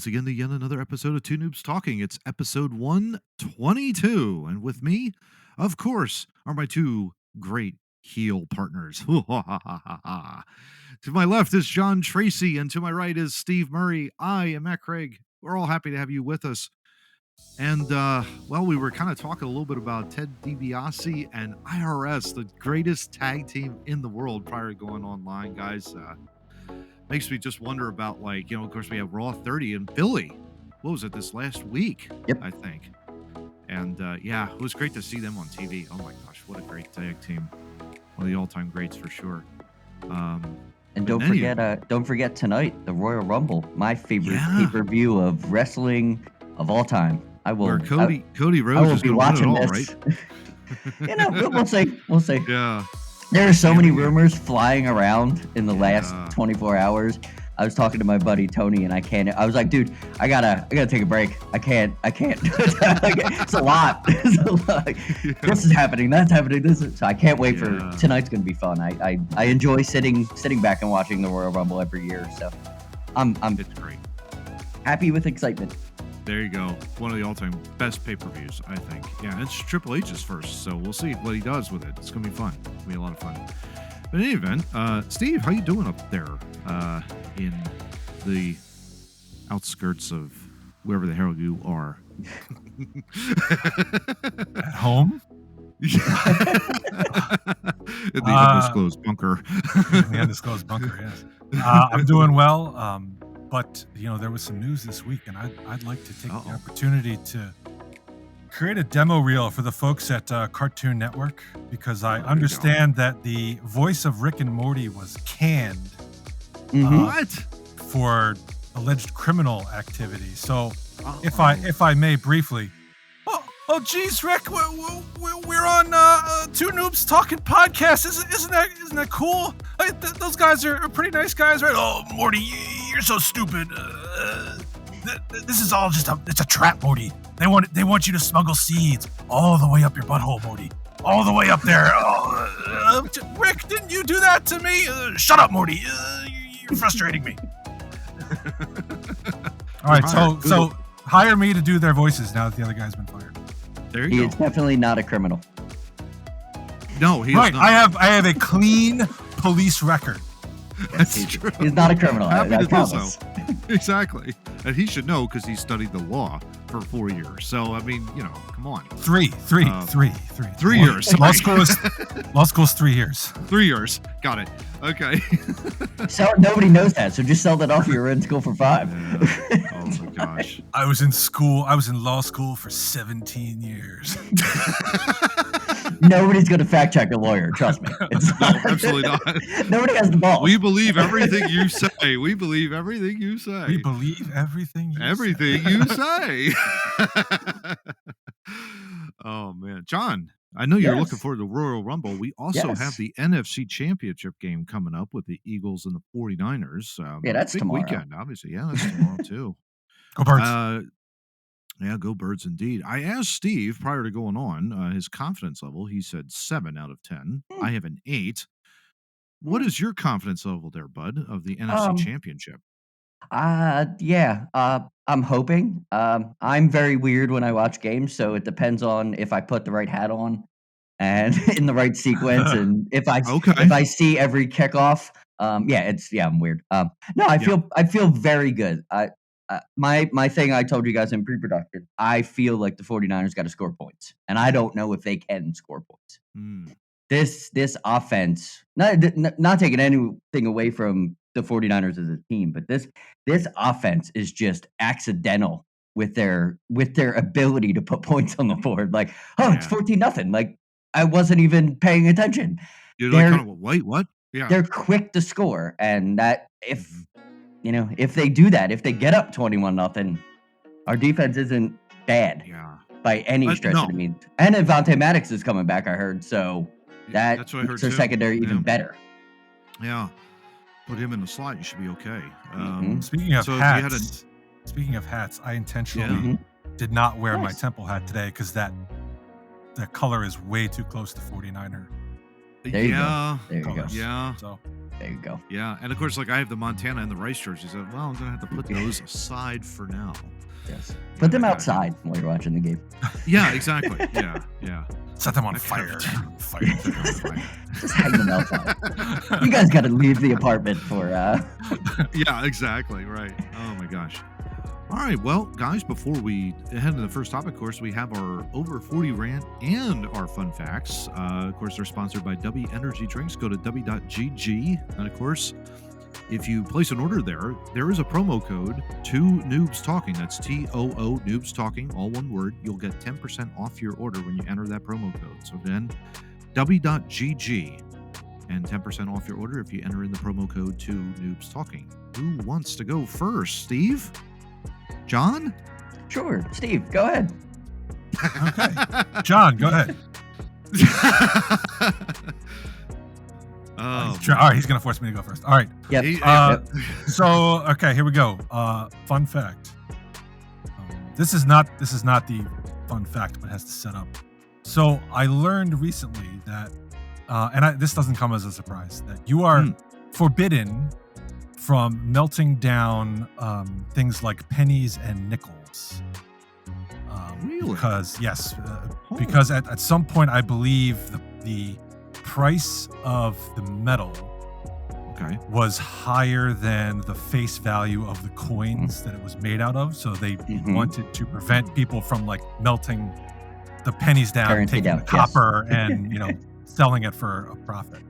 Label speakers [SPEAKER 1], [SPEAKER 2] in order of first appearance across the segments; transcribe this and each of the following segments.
[SPEAKER 1] once again to yet another episode of Two Noobs Talking. It's episode 122. And with me, of course, are my two great heel partners. To my left is John Tracy, and to my right is Steve Murray. I am Matt Craig. We're all happy to have you with us. And, we were kind of talking a little bit about Ted DiBiase and IRS, the greatest tag team in the world prior to going online, guys. Makes me just wonder about, of course, we have Raw 30 in Philly. What was it, this last week?
[SPEAKER 2] Yep.
[SPEAKER 1] I think. And, it was great to see them on TV. Oh, my gosh, what a great tag team. One of the all-time greats for sure.
[SPEAKER 2] And don't forget tonight, the Royal Rumble, my favorite pay-per-view of wrestling of all time.
[SPEAKER 1] Where Cody Rhodes is going to win it all,
[SPEAKER 2] this.
[SPEAKER 1] Right?
[SPEAKER 2] We'll see.
[SPEAKER 1] Yeah.
[SPEAKER 2] There are so many rumors flying around in the last 24 hours. I was talking to my buddy Tony, and I was like, dude, I gotta take a break. I can't. It's a lot. This is happening. That's happening. So I can't wait for tonight's gonna be fun. I enjoy sitting back and watching the Royal Rumble every year. So
[SPEAKER 1] it's great.
[SPEAKER 2] Happy with excitement.
[SPEAKER 1] There you go. One of the all-time best pay-per-views, I think. Yeah, it's Triple H's first, so we'll see what he does with it. It's going to be fun. It's going to be a lot of fun. But in any event, Steve, how you doing up there in the outskirts of wherever the hell you are?
[SPEAKER 3] At home?
[SPEAKER 1] In the undisclosed bunker.
[SPEAKER 3] In the undisclosed bunker, yes. I'm doing well. But, there was some news this week, and I'd like to take the opportunity to create a demo reel for the folks at Cartoon Network, because I understand that the voice of Rick and Morty was canned for alleged criminal activity. So if I may briefly, oh geez, Rick, we're on Two Noobs Talking podcast. Isn't that cool? Those guys are pretty nice guys, right? Oh, Morty, you're so stupid. This is all it's a trap, Morty. They want you to smuggle seeds all the way up your butthole, Morty. All the way up there. Rick, didn't you do that to me? Shut up, Morty. You're frustrating me. All right, so hire me to do their voices now that the other guy's been fired.
[SPEAKER 1] There you go.
[SPEAKER 2] He is definitely not a criminal.
[SPEAKER 1] No, he's
[SPEAKER 3] right.
[SPEAKER 1] not.
[SPEAKER 3] I have a clean police record.
[SPEAKER 1] That's true.
[SPEAKER 2] He's not a criminal.
[SPEAKER 1] Happy
[SPEAKER 2] I
[SPEAKER 1] to do
[SPEAKER 2] promise.
[SPEAKER 1] so. Exactly. And he should know because he studied the law for 4 years. So, I mean, come on.
[SPEAKER 3] Three
[SPEAKER 1] 3 years.
[SPEAKER 3] Law school's 3 years.
[SPEAKER 1] 3 years. Got it. Okay.
[SPEAKER 2] So nobody knows that, so just sell that off. You're in school for 5.
[SPEAKER 1] Yeah. Oh my gosh.
[SPEAKER 3] I was in law school for 17 years.
[SPEAKER 2] Nobody's going to fact check a lawyer, trust me.
[SPEAKER 1] No, absolutely not.
[SPEAKER 2] Nobody has the balls.
[SPEAKER 1] We believe everything you say. We believe everything you say.
[SPEAKER 3] We believe everything
[SPEAKER 1] you say. Oh, man. John, I know you're looking forward to Royal Rumble. We also have the NFC Championship game coming up with the Eagles and the 49ers.
[SPEAKER 2] That's
[SPEAKER 1] big
[SPEAKER 2] tomorrow.
[SPEAKER 1] Weekend, obviously. Yeah, that's tomorrow, too.
[SPEAKER 3] Go Birds.
[SPEAKER 1] Yeah, go Birds indeed. I asked Steve prior to going on his confidence level. He said 7 out of 10. I have an 8. What is your confidence level there, bud, of the NFC Championship?
[SPEAKER 2] I'm hoping. I'm very weird when I watch games, so it depends on if I put the right hat on and in the right sequence, and if I see every kickoff. I'm weird. I feel very good. My thing I told you guys in pre-production, I feel like the 49ers got to score points, and I don't know if they can score points. This offense, not taking anything away from the 49ers as a team, but this offense is just accidental with their ability to put points on the board. Like, it's 14-0. Like, I wasn't even paying attention.
[SPEAKER 1] You're like, kind of, wait, what? Yeah.
[SPEAKER 2] They're quick to score, and that if they do that, if they get up 21-0, our defense isn't bad by any stretch of the means. And Avonte Maddox is coming back, I heard, so that's what I heard makes our secondary even better.
[SPEAKER 1] Yeah. Put him in the slot, you should be okay.
[SPEAKER 3] Speaking of hats, I intentionally did not wear my Temple hat today because that color is way too close to 49er.
[SPEAKER 2] There you go.
[SPEAKER 1] Yeah.
[SPEAKER 3] So
[SPEAKER 2] There you go.
[SPEAKER 1] Yeah, and of course, like I have the Montana and the Rice jerseys. Well, I'm gonna have to put those aside for now.
[SPEAKER 2] Yes. Put them outside while you're watching the game.
[SPEAKER 1] Yeah, exactly. Yeah.
[SPEAKER 3] Set them on fire.
[SPEAKER 2] Just hang them outside. You guys got to leave the apartment for.
[SPEAKER 1] Yeah, exactly. Right. Oh my gosh. All right. Well, guys, before we head to the first topic, of course, we have our over 40 rant and our fun facts. Of course, they're sponsored by W Energy Drinks. Go to w.gg. And of course, if you place an order there is a promo code, Too Noobs Talking. That's TOO Noobs Talking, all one word. You'll get 10% off your order when you enter that promo code. So then, w.gg and 10% off your order if you enter in the promo code Too Noobs Talking. Who wants to go first? Steve? John?
[SPEAKER 2] Sure. Steve, go ahead.
[SPEAKER 3] Okay. John, go ahead. All right, he's going to force me to go first. All right.
[SPEAKER 2] Yep.
[SPEAKER 3] So, okay, here we go. Fun fact. This is not the fun fact, but it has to set up. So I learned recently that, this doesn't come as a surprise, that you are forbidden from melting down things like pennies and nickels.
[SPEAKER 1] Really?
[SPEAKER 3] Because at some point I believe the price of the metal was higher than the face value of the coins that it was made out of. So they wanted to prevent people from like melting the pennies down, taking the copper and selling it for a profit.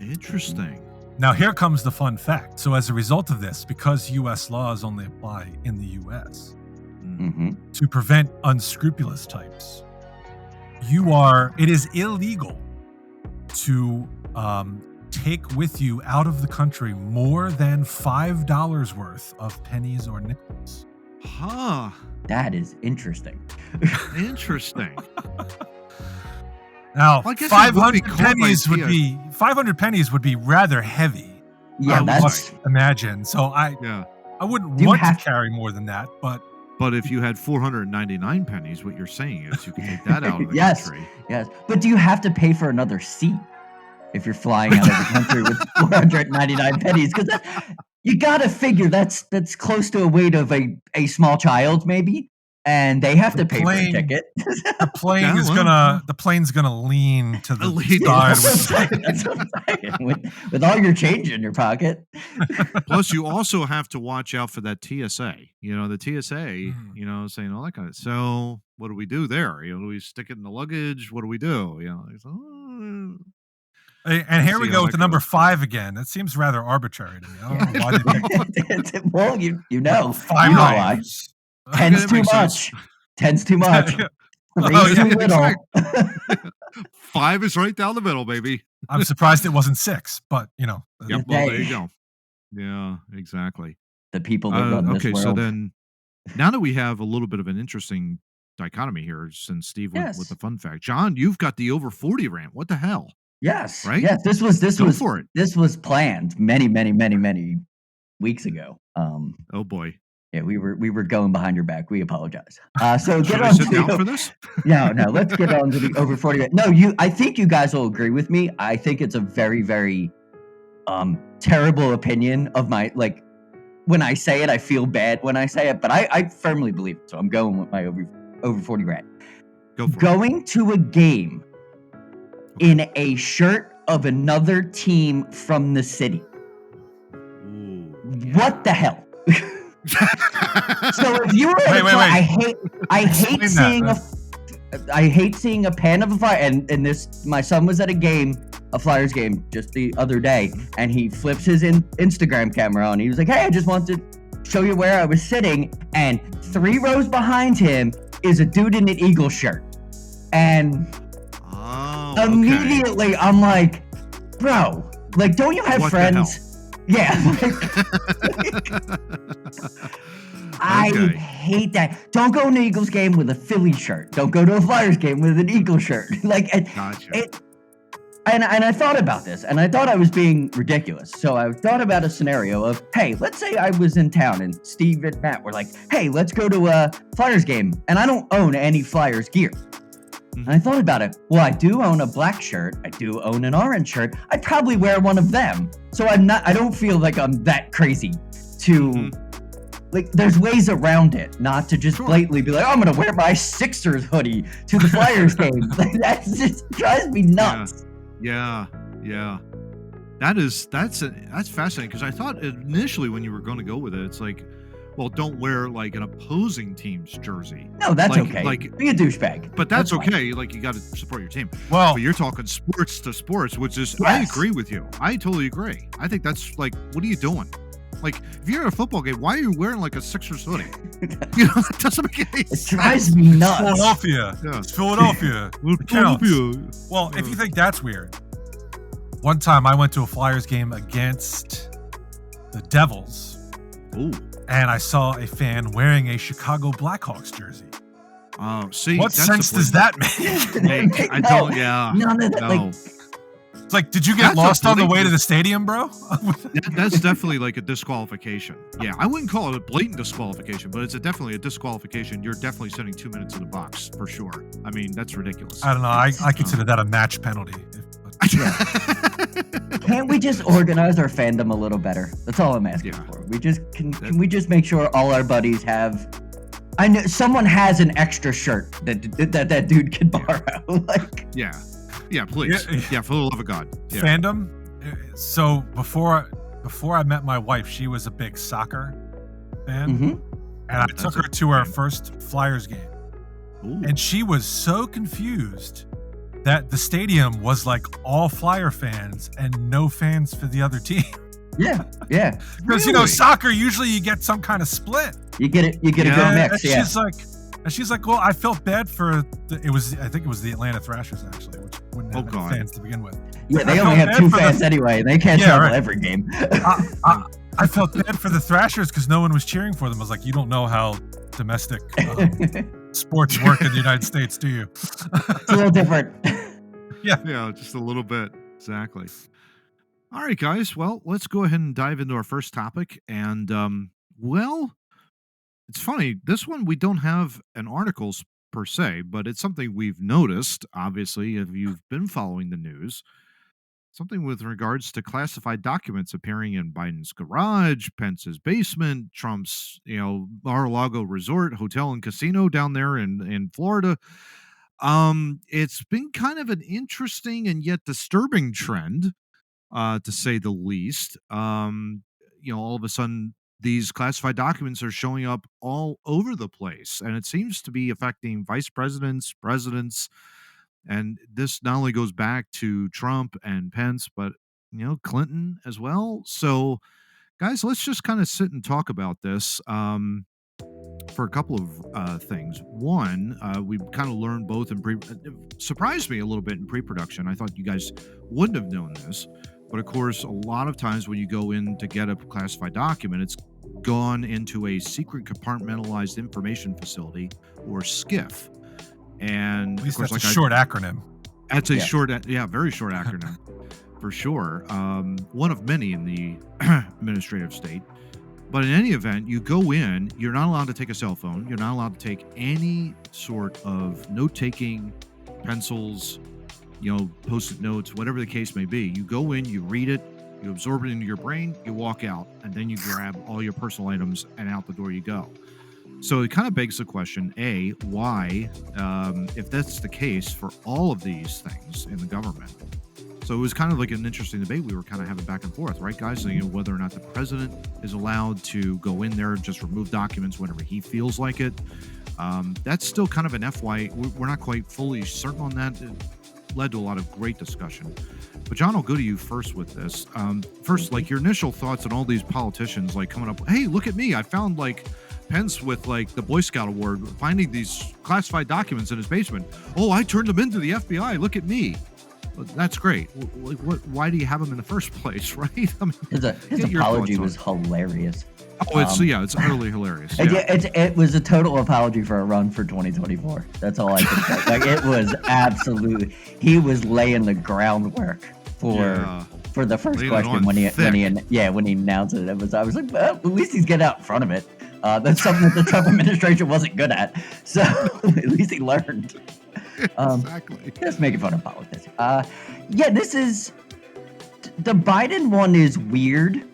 [SPEAKER 1] Interesting.
[SPEAKER 3] Now here comes the fun fact. So as a result of this, because U.S. laws only apply in the U.S., to prevent unscrupulous types, it is illegal to take with you out of the country more than $5 worth of pennies or nickels.
[SPEAKER 1] Huh.
[SPEAKER 2] That is interesting.
[SPEAKER 1] Interesting.
[SPEAKER 3] Now, 500 pennies would be rather heavy.
[SPEAKER 2] Yeah,
[SPEAKER 3] I would imagine. So I wouldn't want to carry more than that, but
[SPEAKER 1] if you had 499 pennies, what you're saying is you can take that out of the country.
[SPEAKER 2] Yes. But do you have to pay for another seat if you're flying out of the country with 499 pennies? Because you got to figure that's close to a weight of a small child, maybe. And they have to pay for a ticket.
[SPEAKER 3] The plane's gonna lean to the side.
[SPEAKER 2] That's what I'm saying. With all your change in your pocket.
[SPEAKER 1] Plus, you also have to watch out for that TSA. The TSA. Saying all that kind of. So, what do we do there? Do we stick it in the luggage? What do we do?
[SPEAKER 3] And here we go with the number 5 again. That seems rather arbitrary to me. I don't know why
[SPEAKER 2] well, you know
[SPEAKER 3] 5
[SPEAKER 2] dollars. 10's too much. 10's too much. 3's too little.
[SPEAKER 1] 5 is right down the middle, baby.
[SPEAKER 3] I'm surprised it wasn't 6, but
[SPEAKER 1] Yep. Well, there you go. Yeah, exactly.
[SPEAKER 2] The people that run this world.
[SPEAKER 1] So then, now that we have a little bit of an interesting dichotomy here, since Steve went with the fun fact, John, you've got the over 40 rant. What the hell?
[SPEAKER 2] Yes.
[SPEAKER 1] Right.
[SPEAKER 2] Yes. This was planned many weeks ago.
[SPEAKER 1] Oh boy.
[SPEAKER 2] Yeah, we were going behind your back. We apologize. So
[SPEAKER 1] get on for this.
[SPEAKER 2] No. Let's get on to the over 40. No, I think you guys will agree with me. I think it's a very, very terrible opinion of my when I say it, I feel bad when I say it, but I firmly believe it. So I'm going with my over 40 rant. Going to a game in a shirt of another team from the city.
[SPEAKER 1] Ooh,
[SPEAKER 2] what the hell? So if you were I hate seeing a pan of a flyer, and this, my son was at a Flyers game just the other day, and he flips his Instagram camera on. He was like, "Hey, I just wanted to show you where I was sitting," and 3 rows behind him is a dude in an Eagles shirt, and immediately I'm like, bro, don't you have
[SPEAKER 1] what
[SPEAKER 2] friends? Yeah. I hate that. Don't go to an Eagles game with a Philly shirt. Don't go to a Flyers game with an Eagles shirt.
[SPEAKER 1] Gotcha.
[SPEAKER 2] And I thought about this, and I thought I was being ridiculous. So I thought about a scenario of, hey, let's say I was in town, and Steve and Matt were like, hey, let's go to a Flyers game, and I don't own any Flyers gear. And I thought about it. Well, I do own a black shirt. I do own an orange shirt. I'd probably wear one of them. So I don't feel like I'm that crazy to, like, there's ways around it, not to just blatantly be like, oh, I'm going to wear my Sixers hoodie to the Flyers game. Like, that just drives me nuts.
[SPEAKER 1] Yeah. That's fascinating, because I thought initially when you were going to go with it, it's like, well, don't wear like an opposing team's jersey.
[SPEAKER 2] No, that's okay. Like, be a douchebag.
[SPEAKER 1] But that's okay. Like, you got to support your team.
[SPEAKER 3] Well,
[SPEAKER 1] but you're talking sports to sports, which is, I agree with you. I totally agree. I think that's like, what are you doing? Like, if you're at a football game, why are you wearing like a Sixers hoodie? You know, it doesn't make any sense.
[SPEAKER 2] It drives me nuts.
[SPEAKER 3] Philadelphia. Yeah. It's Philadelphia. It counts. Well, if you think that's weird, one time I went to a Flyers game against the Devils.
[SPEAKER 1] Ooh.
[SPEAKER 3] And I saw a fan wearing a Chicago Blackhawks jersey.
[SPEAKER 1] See,
[SPEAKER 3] what sense does that make?
[SPEAKER 1] I don't. Yeah.
[SPEAKER 2] No.
[SPEAKER 3] It's like, did you get lost on the way to the stadium, bro?
[SPEAKER 1] That's definitely like a disqualification. Yeah, I wouldn't call it a blatant disqualification, but it's definitely a disqualification. You're definitely sitting 2 minutes in the box for sure. I mean, that's ridiculous.
[SPEAKER 3] I don't know. I consider that a match penalty.
[SPEAKER 2] Can't we just organize our fandom a little better? That's all I'm asking for. We just can we just make sure all our buddies have, I know someone has an extra shirt that dude can borrow. Like,
[SPEAKER 1] yeah, please. Yeah, for the love of God. Yeah.
[SPEAKER 3] Fandom. So before I met my wife, she was a big soccer fan, and I took her to our first Flyers game, and she was so confused that the stadium was like all Flyer fans and no fans for the other team.
[SPEAKER 2] Yeah.
[SPEAKER 3] Because you know, soccer usually you get some kind of split.
[SPEAKER 2] You get a good mix.
[SPEAKER 3] And she's like, well, I felt bad for I think it was the Atlanta Thrashers actually, which wouldn't have any fans to begin with.
[SPEAKER 2] Yeah, they only have 2 fans anyway. They can't travel every game.
[SPEAKER 3] I felt bad for the Thrashers because no one was cheering for them. I was like, you don't know how domestic sports work in the United States, do you?
[SPEAKER 2] It's a little different.
[SPEAKER 1] Yeah, just a little bit. Exactly. All right, guys. Well, let's go ahead and dive into our first topic. And, well, it's funny. This one, we don't have an article per se, but it's something we've noticed, obviously, if you've been following the news. Something with regards to classified documents appearing in Biden's garage, Pence's basement, Trump's, Mar-a-Lago resort, hotel and casino down there in Florida. It's been kind of an interesting and yet disturbing trend, to say the least. All of a sudden, these classified documents are showing up all over the place, and it seems to be affecting vice presidents, presidents. And this not only goes back to Trump and Pence, but, Clinton as well. So, guys, let's just kind of sit and talk about this for a couple of things. One, we kind of learned both it surprised me a little bit in pre-production. I thought you guys wouldn't have known this. But, of course, a lot of times when you go in to get a classified document, it's gone into a secret compartmentalized information facility, or SCIF. And
[SPEAKER 3] at least
[SPEAKER 1] of course,
[SPEAKER 3] that's a short acronym.
[SPEAKER 1] That's a very short acronym for sure. One of many in the administrative state. But in any event, you go in, you're not allowed to take a cell phone. You're not allowed to take any sort of note-taking, pencils, Post-it notes, whatever the case may be. You go in, you read it, you absorb it into your brain, you walk out, and then you grab all your personal items and out the door you go. So it kind of begs the question, A, why, if that's the case for all of these things in the government? So it was kind of like an interesting debate we were kind of having back and forth, right, guys? So, whether or not the president is allowed to go in there and just remove documents whenever he feels like it. That's still kind of an FY. We're not quite fully certain on that. It led to a lot of great discussion. But John, I'll go to you first with this. First, like your initial thoughts on all these politicians, like coming up, hey, look at me. I found like Pence with like the Boy Scout award, finding these classified documents in his basement. Oh, I turned them into the FBI. Look at me. Well, that's great. Why do you have them in the first place, right? I mean,
[SPEAKER 2] his apology was hilarious.
[SPEAKER 1] Oh, it's utterly hilarious.
[SPEAKER 2] Yeah. It was a total apology for a run for 2024. That's all I can say. Like, it was absolutely, he was laying the groundwork for the first question when he announced it. I was like, well, at least he's getting out in front of it. That's something that the Trump administration wasn't good at. So at least he learned.
[SPEAKER 1] Exactly.
[SPEAKER 2] Just making fun of politics. Yeah, this is the Biden one is weird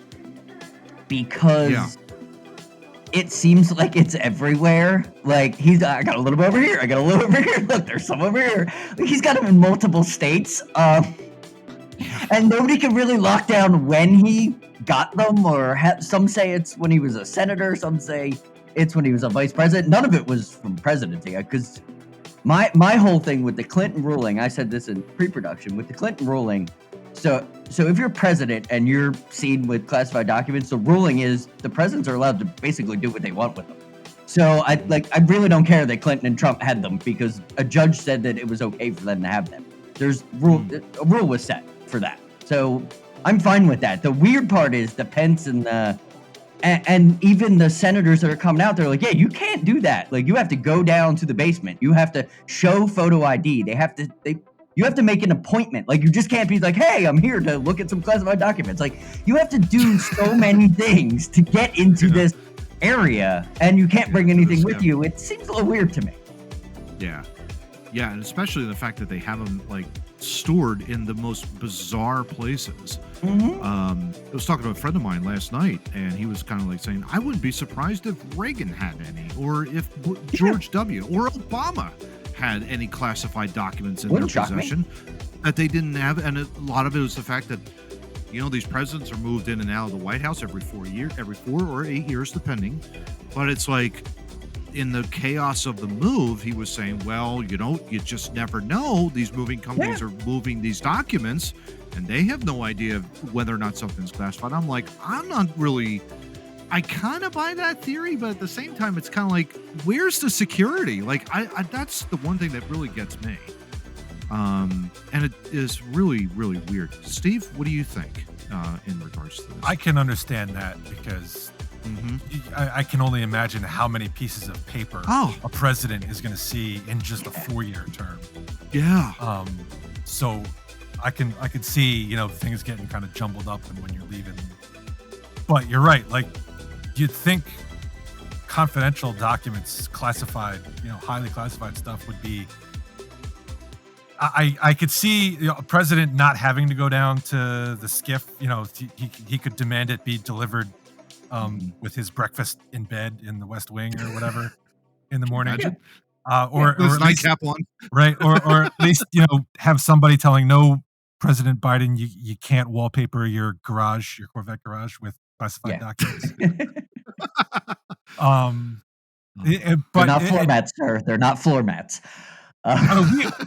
[SPEAKER 2] because it seems like it's everywhere. Like I got a little bit over here. I got a little over here. Look, there's some over here. He's got them in multiple states. And nobody can really lock down when he got them, or some say it's when he was a senator. Some say it's when he was a vice president. None of it was from presidency, because my whole thing with the Clinton ruling, I said this in pre-production, with the Clinton ruling, so if you're president and you're seen with classified documents, the ruling is the presidents are allowed to basically do what they want with them. So I really don't care that Clinton and Trump had them, because a judge said that it was okay for them to have them. A rule was set for that. So I'm fine with that. The weird part is the Pence and even the senators that are coming out, they're like, yeah, you can't do that. Like, you have to go down to the basement. You have to show photo ID. You have to make an appointment. Like, you just can't be like, hey, I'm here to look at some classified documents. Like, you have to do so many things to get into this area, and you can't bring anything with you. It seems a little weird to me.
[SPEAKER 1] Yeah. Yeah, and especially the fact that they have them, like, stored in the most bizarre places. I was talking to a friend of mine last night, and he was kind of like saying, I wouldn't be surprised if Reagan had any, or if George W. or Obama had any classified documents in their possession that they didn't have. And a lot of it was the fact that, you know, these presidents are moved in and out of the White House every 4 or 8 years, depending. But it's like, in the chaos of the move, he was saying, well, you know, you just never know. These moving companies are moving these documents, and they have no idea whether or not something's classified. I'm like, I kind of buy that theory, but at the same time, it's kind of like, where's the security? Like, I that's the one thing that really gets me. And it is really, really weird. Steve, what do you think in regards to this?
[SPEAKER 3] I can understand that, because I can only imagine how many pieces of paper a president is going to see in just a 4-year term.
[SPEAKER 1] Yeah.
[SPEAKER 3] So I can see, you know, things getting kind of jumbled up and when you're leaving. But you're right. Like, you'd think confidential documents, classified, you know, highly classified stuff would be. I could see, you know, a president not having to go down to the SCIF. You know, he could demand it be delivered with his breakfast in bed in the West Wing or whatever in the morning. Or at least,
[SPEAKER 1] nightcap on.
[SPEAKER 3] Right. Or at least, you know, have somebody telling, no, President Biden, you can't wallpaper your Corvette garage with classified documents.
[SPEAKER 2] But they're not floor mats, sir. They're not floor mats.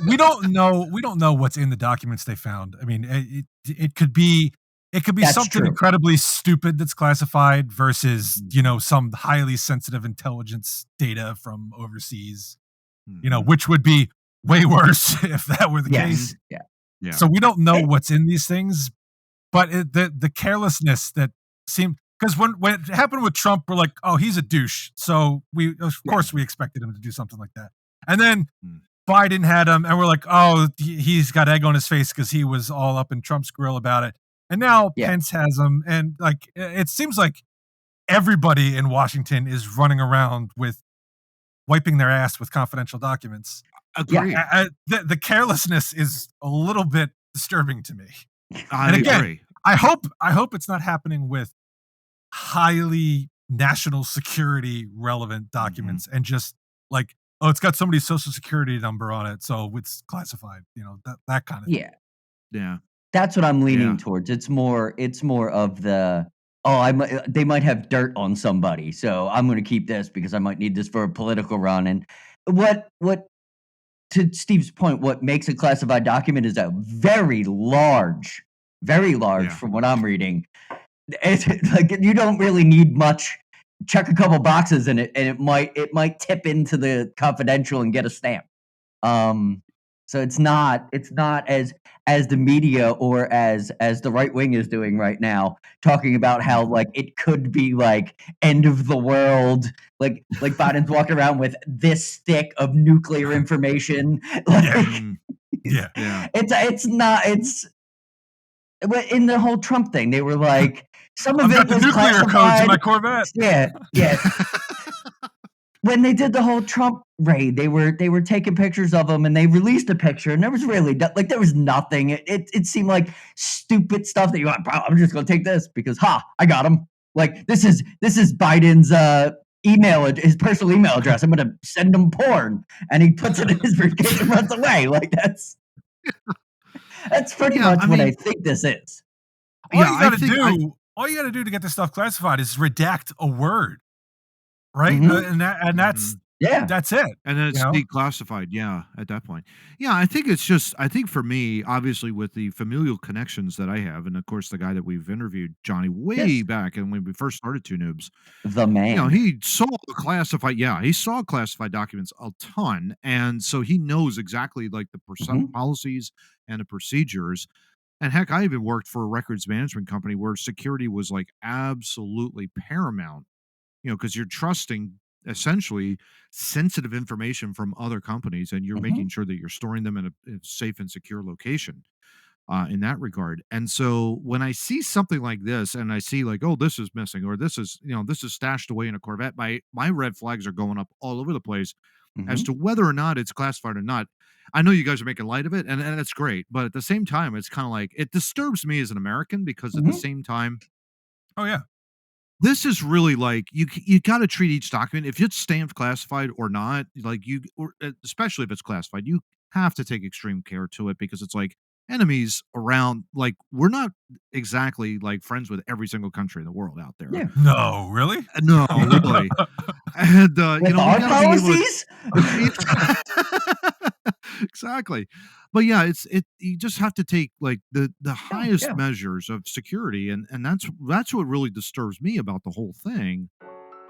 [SPEAKER 3] We don't know what's in the documents they found. I mean, it could be that's something incredibly stupid that's classified versus, you know, some highly sensitive intelligence data from overseas, you know, which would be way worse if that were the case.
[SPEAKER 2] Yeah.
[SPEAKER 3] So we don't know what's in these things, but the carelessness that seemed, because when it happened with Trump, we're like, oh, he's a douche. So of course we expected him to do something like that. And then Biden had him, and we're like, oh, he's got egg on his face because he was all up in Trump's grill about it. And now Pence has him, and like, it seems like everybody in Washington is running around with wiping their ass with confidential documents.
[SPEAKER 1] Agree.
[SPEAKER 3] The carelessness is a little bit disturbing to me.
[SPEAKER 1] I agree.
[SPEAKER 3] I hope it's not happening with highly national security relevant documents and just like, oh, it's got somebody's social security number on it, so it's classified. You know, that kind of thing.
[SPEAKER 1] Yeah.
[SPEAKER 2] That's what I'm leaning towards. It's more of the, they might have dirt on somebody, so I'm going to keep this because I might need this for a political run. And what to Steve's point, what makes a classified document is a very large from what I'm reading. It's like, you don't really need much. Check a couple boxes in it, and it might tip into the confidential and get a stamp. So it's not as the media or as the right wing is doing right now, talking about how like it could be like end of the world, like Biden's walking around with this thick of nuclear information. It's not. In the whole Trump thing, they were like, some of
[SPEAKER 3] I've
[SPEAKER 2] it
[SPEAKER 3] got the
[SPEAKER 2] was
[SPEAKER 3] nuclear
[SPEAKER 2] classified.
[SPEAKER 3] codes in my Corvette.
[SPEAKER 2] Yeah. when they did the whole Trump raid, they were taking pictures of him, and they released a picture, and there was really there was nothing. It seemed like stupid stuff that you went, I'm just gonna take this because I got him. Like this is Biden's his personal email address. I'm gonna send him porn, and he puts it in his briefcase and runs away. Like that's pretty much what I think this is.
[SPEAKER 3] All you gotta do to get this stuff classified is redact a word, right?
[SPEAKER 2] Mm-hmm.
[SPEAKER 3] That's that's it.
[SPEAKER 1] And then it's declassified. Yeah, at that point. Yeah, I think for me, obviously with the familial connections that I have, and of course the guy that we've interviewed, Johnny, way back and when we first started Two Noobs,
[SPEAKER 2] the man.
[SPEAKER 1] He saw classified documents a ton. And so he knows exactly like the policies and the procedures. And heck, I even worked for a records management company where security was like absolutely paramount, because you're trusting essentially sensitive information from other companies and you're making sure that you're storing them in a safe and secure location in that regard. And so when I see something like this and I see like, oh, this is missing or this is stashed away in a Corvette, my red flags are going up all over the place as to whether or not it's classified or not. I know you guys are making light of it, and that's great. But at the same time, it's kind of like it disturbs me as an American because at the same time, this is really like you got to treat each document if it's stamped classified or not. Like especially if it's classified, you have to take extreme care to it because it's like enemies around. Like we're not exactly like friends with every single country in the world out there.
[SPEAKER 2] Yeah.
[SPEAKER 3] No, really?
[SPEAKER 1] No, really. And
[SPEAKER 2] with our policies.
[SPEAKER 1] Exactly. But yeah, you just have to take like the highest measures of security, and that's what really disturbs me about the whole thing.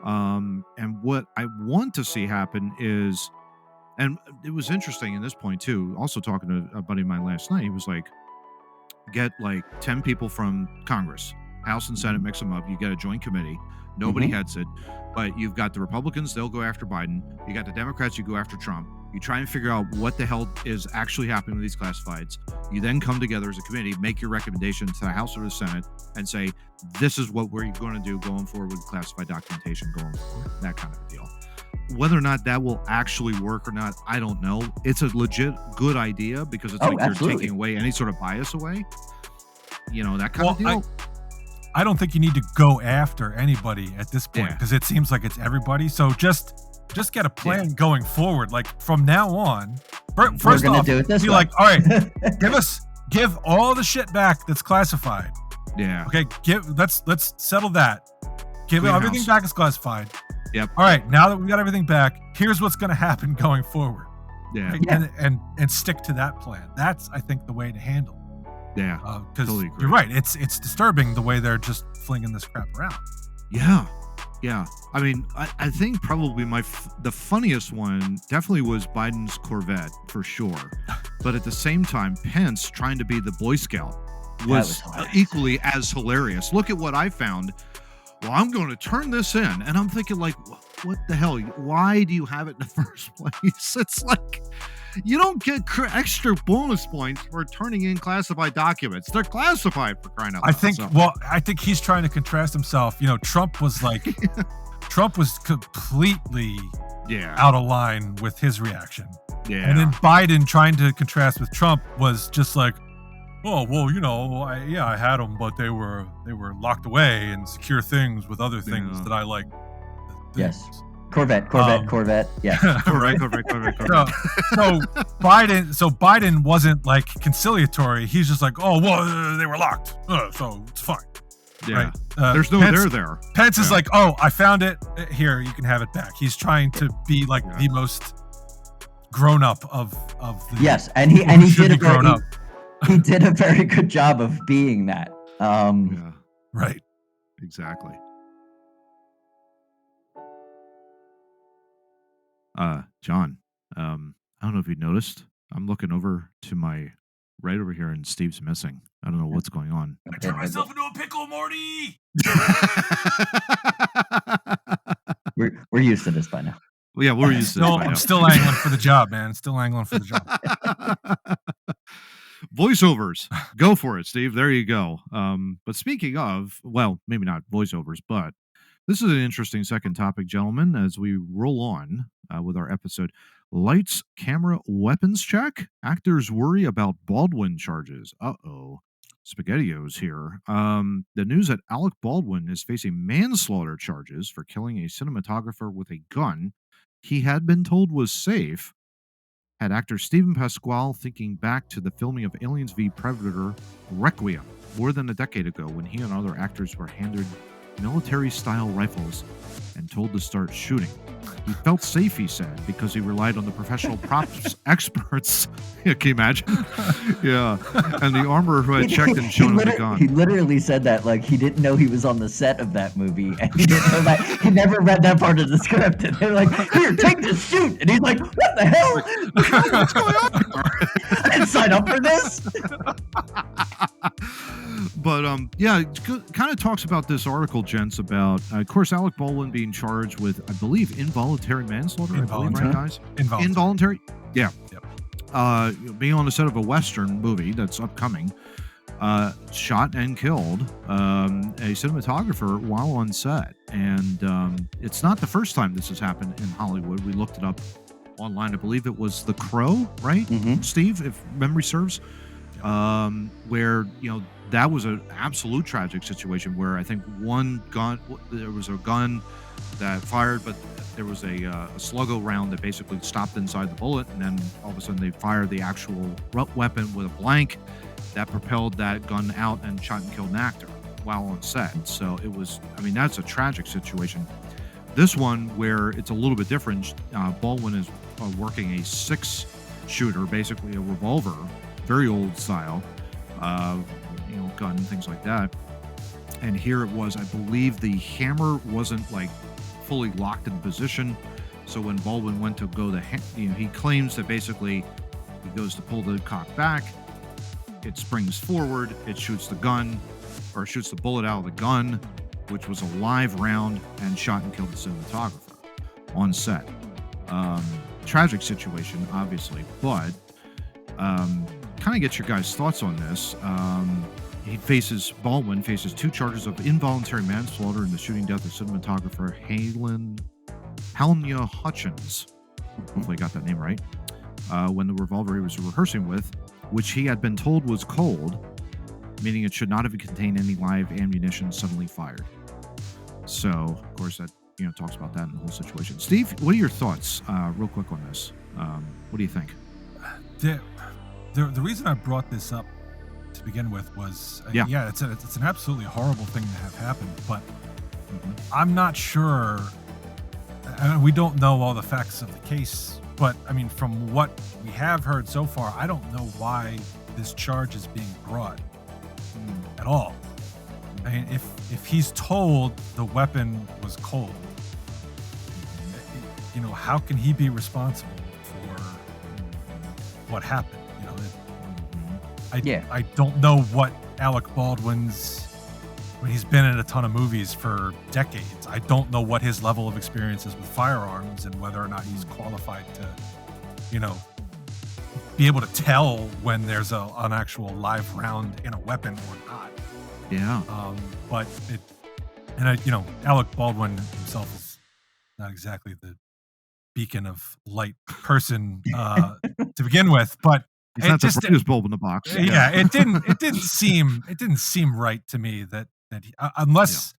[SPEAKER 1] And what I want to see happen is, and it was interesting in this point too, also talking to a buddy of mine last night, he was like, get like 10 people from Congress, House and Senate, mix them up, you get a joint committee, nobody heads it, but you've got the Republicans, they'll go after Biden, you got the Democrats, you go after Trump. You try and figure out what the hell is actually happening with these classifieds. You then come together as a committee, make your recommendation to the House or the Senate, and say, this is what we're going to do going forward with classified documentation going forward, that kind of a deal. Whether or not that will actually work or not, I don't know. It's a legit good idea because it's you're taking away any sort of bias away. That kind of deal.
[SPEAKER 3] I don't think you need to go after anybody at this point because it seems like it's everybody. So just get a plan going forward. Like from now on, first off, do it this way. Like, all right, give all the shit back that's classified.
[SPEAKER 1] Yeah.
[SPEAKER 3] Okay. Let's settle that. Give everything back as classified.
[SPEAKER 1] Yep.
[SPEAKER 3] All right. Now that we got everything back, here's what's going to happen going forward.
[SPEAKER 1] Yeah.
[SPEAKER 3] Right? And stick to that plan. That's, I think, the way to handle it.
[SPEAKER 1] Yeah.
[SPEAKER 3] Because you're right. It's disturbing the way they're just flinging this crap around.
[SPEAKER 1] Yeah. Yeah. I mean, I think probably the funniest one definitely was Biden's Corvette for sure. But at the same time, Pence trying to be the Boy Scout was equally as hilarious. Look at what I found. Well, I'm going to turn this in. And I'm thinking like, what the hell? Why do you have it in the first place? It's like, you don't get extra bonus points for turning in classified documents. They're classified, for crying out loud.
[SPEAKER 3] I think he's trying to contrast himself. Trump was like, Trump was completely out of line with his reaction.
[SPEAKER 1] Yeah.
[SPEAKER 3] And then Biden trying to contrast with Trump was just like, oh, well, I had them, but they were locked away in secure things with other things that I like.
[SPEAKER 2] Yes. Corvette. Yeah.
[SPEAKER 1] Corvette.
[SPEAKER 3] So Biden wasn't like conciliatory. He's just like, oh, well, they were locked. So it's fine.
[SPEAKER 1] Yeah.
[SPEAKER 3] Right?
[SPEAKER 1] There's no there there.
[SPEAKER 3] Pence is like, oh, I found it. Here, you can have it back. He's trying to be like the most grown up of the.
[SPEAKER 2] Yes. And he did he did a very good job of being that.
[SPEAKER 3] Right.
[SPEAKER 1] Exactly. John, I don't know if you noticed. I'm looking over to my right over here, and Steve's missing. I don't know what's going on.
[SPEAKER 3] I turned myself into a pickle, Morty.
[SPEAKER 2] We're used to this by now.
[SPEAKER 1] Well, yeah, we're used to this by now.
[SPEAKER 3] I'm still angling for the job, man. Still angling for the job.
[SPEAKER 1] Voiceovers. Go for it, Steve. There you go. But speaking of, well, maybe not voiceovers, but This is an interesting second topic, gentlemen, as we roll on with our episode. Lights, camera, weapons check. Actors worry about Baldwin charges. Uh-oh. SpaghettiOs here. The news that Alec Baldwin is facing manslaughter charges for killing a cinematographer with a gun he had been told was safe had actor Stephen Pasquale thinking back to the filming of Aliens v Predator Requiem more than a decade ago when he and other actors were handed military-style rifles and told to start shooting. He felt safe, he said, because he relied on the professional props experts. Yeah, can you imagine? Yeah. And the armorer who had checked and shown him the gun.
[SPEAKER 2] He literally said that like he didn't know he was on the set of that movie, and he didn't know that he never read that part of the script. And they're like, "Here, take this, shoot!" And he's like, "What the hell?
[SPEAKER 1] What's going on here?
[SPEAKER 2] I didn't sign up for this."
[SPEAKER 1] But yeah, it kind of talks about this article, gents, about of course Alec Baldwin being charged with, I believe, involuntary manslaughter.
[SPEAKER 3] Involuntary.
[SPEAKER 1] I believe, right, guys?
[SPEAKER 3] Involuntary.
[SPEAKER 1] Yeah.
[SPEAKER 3] Yep.
[SPEAKER 1] Being on the set of a Western movie that's upcoming, shot and killed a cinematographer while on set. And it's not the first time this has happened in Hollywood. We looked it up online. I believe it was The Crow, right, Steve, if memory serves, where, that was an absolute tragic situation where I think there was a gun that fired, but there was a sluggo round that basically stopped inside the bullet, and then all of a sudden they fired the actual weapon with a blank that propelled that gun out and shot and killed an actor while on set. So it was, that's a tragic situation. This one, where it's a little bit different, Baldwin is working a 6-shooter, basically a revolver, very old style, gun, things like that. And here it was, I believe the hammer wasn't like fully locked in position. So when Baldwin went to go he claims that basically he goes to pull the cock back, it springs forward, it shoots the bullet out of the gun, which was a live round, and shot and killed the cinematographer on set. Tragic situation, obviously, but kind of get your guys' thoughts on this. Baldwin faces 2 charges of involuntary manslaughter in the shooting death of cinematographer Halnya Hutchins. Hopefully I got that name right. When the revolver he was rehearsing with, which he had been told was cold, meaning it should not have contained any live ammunition, suddenly fired. So, of course, that talks about that in the whole situation. Steve, what are your thoughts, real quick on this? What do you think?
[SPEAKER 3] The reason I brought this up to begin with was, it's an absolutely horrible thing to have happen, but I'm not sure. We don't know all the facts of the case, but from what we have heard so far, I don't know why this charge is being brought at all. If he's told the weapon was cold, how can he be responsible for what happened? I don't know what Alec Baldwin's. He's been in a ton of movies for decades. I don't know what his level of experience is with firearms and whether or not he's qualified to, be able to tell when there's an actual live round in a weapon or not.
[SPEAKER 1] Yeah.
[SPEAKER 3] Alec Baldwin himself is not exactly the beacon of light person to begin with, but
[SPEAKER 1] he's not the brightest bulb in the box.
[SPEAKER 3] Yeah, it didn't seem right to me that unless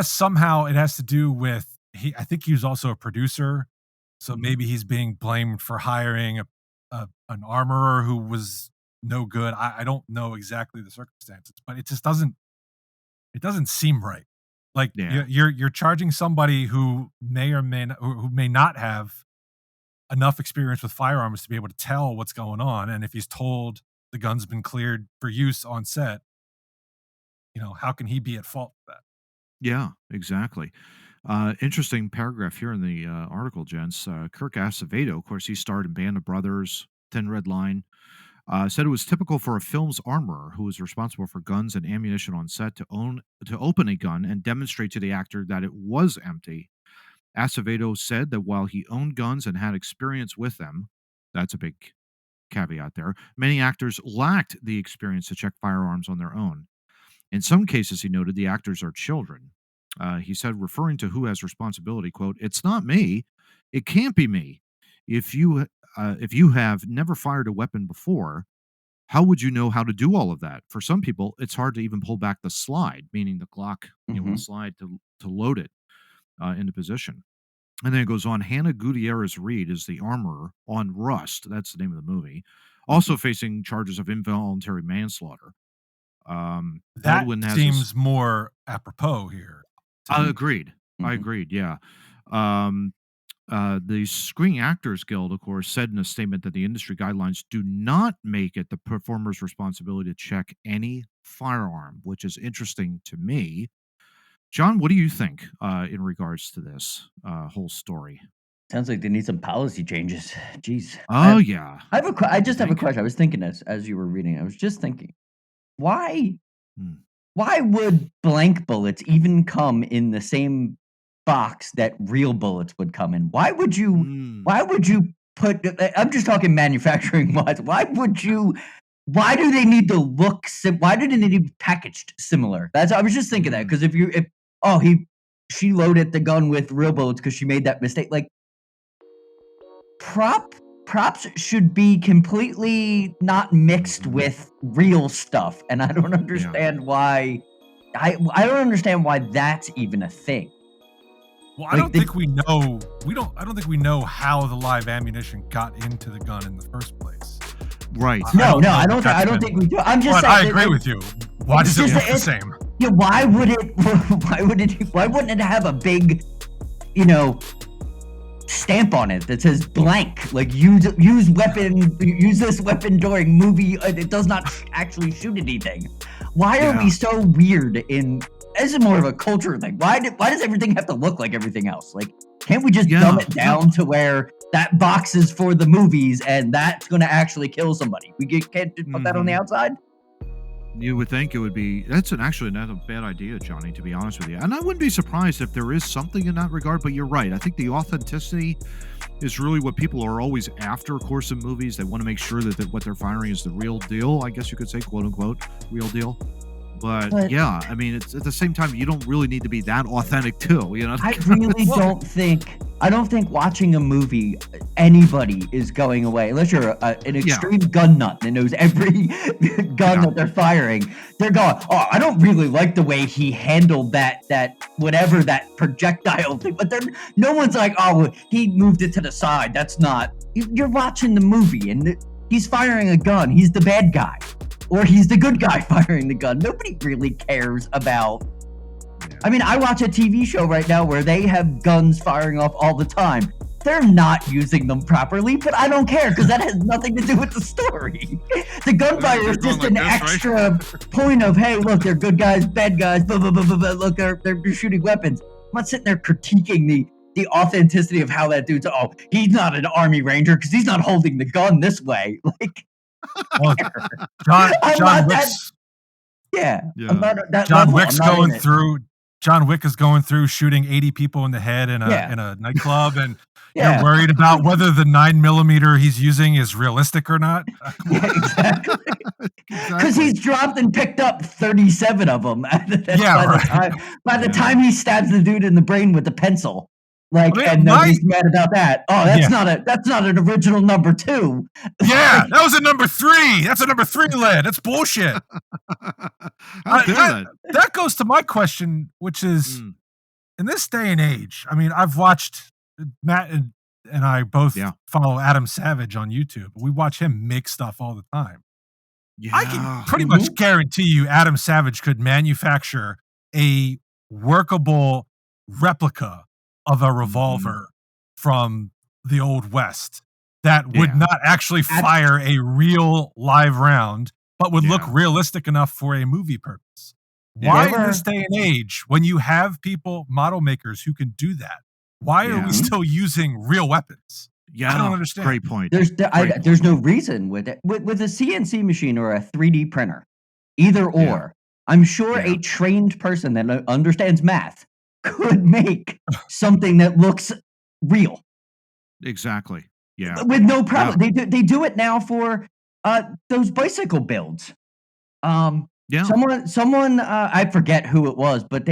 [SPEAKER 3] somehow it has to do with I think he was also a producer, so maybe he's being blamed for hiring an armorer who was no good. I don't know exactly the circumstances, but it just doesn't seem right. Like you're charging somebody who may or may not have enough experience with firearms to be able to tell what's going on, and if he's told the gun's been cleared for use on set, how can he be at fault for that?
[SPEAKER 1] Yeah, exactly. Interesting paragraph here in the article, gents. Kirk Acevedo, of course, he starred in Band of Brothers, Thin Red Line, said it was typical for a film's armorer who was responsible for guns and ammunition on set to open a gun and demonstrate to the actor that it was empty. Acevedo said that while he owned guns and had experience with them, that's a big caveat there, many actors lacked the experience to check firearms on their own. In some cases, he noted, the actors are children. He said, referring to who has responsibility, quote, "It's not me. It can't be me. If you have never fired a weapon before, how would you know how to do all of that? For some people, it's hard to even pull back the slide, meaning the Glock, the
[SPEAKER 2] Mhm.
[SPEAKER 1] slide to load it into position." And then it goes on. Hannah Gutierrez Reed is the armorer on Rust. That's the name of the movie. Also
[SPEAKER 2] Mhm.
[SPEAKER 1] facing charges of involuntary manslaughter.
[SPEAKER 3] That
[SPEAKER 1] Baldwin has this.
[SPEAKER 3] seems more apropos here to
[SPEAKER 1] I
[SPEAKER 3] me.
[SPEAKER 1] agreed. I
[SPEAKER 2] Mhm.
[SPEAKER 1] agreed. Yeah. Um, the Screen Actors Guild, of course, said in a statement that the industry guidelines do not make it the performer's responsibility to check any firearm, which is interesting to me. John, what do you think in regards to this whole story?
[SPEAKER 2] Sounds like they need some policy changes. Jeez.
[SPEAKER 1] Oh, yeah.
[SPEAKER 2] I
[SPEAKER 1] You
[SPEAKER 2] just have a
[SPEAKER 1] think?
[SPEAKER 2] question. I was thinking as you were reading, I was just thinking, why
[SPEAKER 1] Hmm.
[SPEAKER 2] why would blank bullets even come in the same box that real bullets would come in?
[SPEAKER 1] Mm.
[SPEAKER 2] Why would you put I'm just talking manufacturing wise. Why do they need to look why do they need to be packaged similar? That's I was just thinking that
[SPEAKER 1] Mm.
[SPEAKER 2] because if oh he she loaded the gun with real bullets because she made that mistake. Like prop props should be completely not mixed
[SPEAKER 1] Mhm.
[SPEAKER 2] with real stuff, and I don't
[SPEAKER 1] Yeah.
[SPEAKER 2] understand why I don't understand why that's even a thing.
[SPEAKER 3] Well, I
[SPEAKER 2] Like
[SPEAKER 3] don't
[SPEAKER 2] the
[SPEAKER 3] think we know. I don't think we know how the live ammunition got into the gun in the first place.
[SPEAKER 1] Right.
[SPEAKER 3] I
[SPEAKER 2] No,
[SPEAKER 3] don't
[SPEAKER 2] no,
[SPEAKER 3] know that
[SPEAKER 2] I
[SPEAKER 3] that's
[SPEAKER 2] don't
[SPEAKER 3] been.
[SPEAKER 2] think we do. I'm just
[SPEAKER 3] But
[SPEAKER 2] saying
[SPEAKER 3] I
[SPEAKER 2] that
[SPEAKER 3] agree with you. Why
[SPEAKER 2] it's
[SPEAKER 3] does it
[SPEAKER 2] just
[SPEAKER 3] look the
[SPEAKER 2] it
[SPEAKER 3] same?
[SPEAKER 2] yeah, why wouldn't it have a big, you know, stamp on it that says blank, like use this weapon during movie. It does not actually shoot anything. Why are we
[SPEAKER 1] Yeah.
[SPEAKER 2] so weird in? This is more of a culture thing. Why does everything have to look like everything else? Like, can't we just dumb
[SPEAKER 1] Yeah.
[SPEAKER 2] it
[SPEAKER 1] No.
[SPEAKER 2] down to where that box is for the movies and that's going to actually kill somebody? Can't just put that on the
[SPEAKER 1] Mhm.
[SPEAKER 2] outside.
[SPEAKER 1] You would think it would be. That's actually not a bad idea, Johnny, to be honest with you. And I wouldn't be surprised if there is something in that regard, but you're right. I think the authenticity is really what people are always after, of course, in movies. They want to make sure that what they're firing is the real deal, I guess you could say, quote unquote, real deal. But
[SPEAKER 2] But
[SPEAKER 1] yeah, I mean, it's at the same time, you don't really need to be that authentic, too.
[SPEAKER 2] I really
[SPEAKER 3] Well,
[SPEAKER 2] I don't think watching a movie, anybody is going away unless you're an
[SPEAKER 1] Yeah.
[SPEAKER 2] extreme gun nut that knows every gun
[SPEAKER 1] Yeah.
[SPEAKER 2] that they're firing. They're going, "Oh, I don't really like the way he handled that whatever that projectile thing." But no one's like, "Oh, he moved it to the side." That's not. You're watching the movie and he's firing a gun. He's the bad guy, or he's the good guy firing the gun. Nobody really cares about. I
[SPEAKER 1] Yeah.
[SPEAKER 2] mean, I watch a TV show right now where they have guns firing off all the time. They're not using them properly, but I don't care because that has nothing to do with the story. The gunfire
[SPEAKER 1] They're
[SPEAKER 2] is
[SPEAKER 1] going
[SPEAKER 2] just
[SPEAKER 1] like
[SPEAKER 2] an
[SPEAKER 1] this, right?
[SPEAKER 2] extra point of, hey, look, they're good guys, bad guys, blah, blah, blah, blah, blah. Look, they're shooting weapons. I'm not sitting there critiquing the authenticity of how that dude's, oh, he's not an army ranger because he's not holding the gun this way. Like,
[SPEAKER 3] well,
[SPEAKER 2] I'm
[SPEAKER 3] John
[SPEAKER 2] not that,
[SPEAKER 3] Wick's
[SPEAKER 2] yeah, I'm
[SPEAKER 1] Yeah.
[SPEAKER 2] not at that
[SPEAKER 3] John
[SPEAKER 2] level. I'm
[SPEAKER 3] Wick's
[SPEAKER 2] not in
[SPEAKER 3] going
[SPEAKER 2] it.
[SPEAKER 3] through John Wick is going through shooting 80 people in the head
[SPEAKER 2] Yeah,
[SPEAKER 3] in a nightclub, and you're
[SPEAKER 2] yeah,
[SPEAKER 3] worried about whether the 9 millimeter he's using is realistic or not. Come
[SPEAKER 2] yeah,
[SPEAKER 3] on.
[SPEAKER 2] exactly. Because
[SPEAKER 1] Exactly.
[SPEAKER 2] he's dropped and picked up 37 of them. That's
[SPEAKER 3] Yeah, right.
[SPEAKER 2] by the
[SPEAKER 1] Yeah.
[SPEAKER 2] time he stabs the dude in the brain with the pencil, like,
[SPEAKER 3] I mean,
[SPEAKER 2] and nobody's mad about that. Oh,
[SPEAKER 3] yeah,
[SPEAKER 2] that's not an original number two.
[SPEAKER 3] yeah,
[SPEAKER 2] Like,
[SPEAKER 3] that was a number 3. That's a number 3 lead. That's bullshit.
[SPEAKER 1] How dare
[SPEAKER 3] That
[SPEAKER 1] that?
[SPEAKER 3] that goes to my question, which is
[SPEAKER 1] Mm.
[SPEAKER 3] in this day and age. I mean, I've watched Matt and I both
[SPEAKER 1] Yeah.
[SPEAKER 3] follow Adam Savage on YouTube. We watch him make stuff all the time. I can
[SPEAKER 1] Yeah.
[SPEAKER 3] pretty much
[SPEAKER 2] mhm,
[SPEAKER 3] guarantee you Adam Savage could manufacture a workable replica of a
[SPEAKER 1] Mhm.
[SPEAKER 3] revolver from the Old West that would
[SPEAKER 1] Yeah.
[SPEAKER 3] not actually
[SPEAKER 2] at-
[SPEAKER 3] fire a real live round, but would look
[SPEAKER 1] Yeah.
[SPEAKER 3] realistic enough for a movie purpose.
[SPEAKER 1] Yeah.
[SPEAKER 3] Why in this
[SPEAKER 2] whatever.
[SPEAKER 3] day and age, when you have people, model makers who can do that, why are we
[SPEAKER 1] Yeah.
[SPEAKER 2] Mhm.
[SPEAKER 3] still using real weapons? I don't
[SPEAKER 1] Yeah.
[SPEAKER 3] understand.
[SPEAKER 1] Great point.
[SPEAKER 2] There's
[SPEAKER 1] Great
[SPEAKER 2] there's
[SPEAKER 1] point.
[SPEAKER 2] no reason with it with a CNC machine or a 3D printer, either
[SPEAKER 1] Yeah.
[SPEAKER 2] or. I'm sure
[SPEAKER 1] Yeah.
[SPEAKER 2] a trained person that understands math could make something that looks real.
[SPEAKER 1] Exactly. Yeah.
[SPEAKER 2] With no
[SPEAKER 1] Yeah.
[SPEAKER 2] problem. They do it now for, those bicycle builds.
[SPEAKER 1] Yeah.
[SPEAKER 2] Someone, I forget who it was, but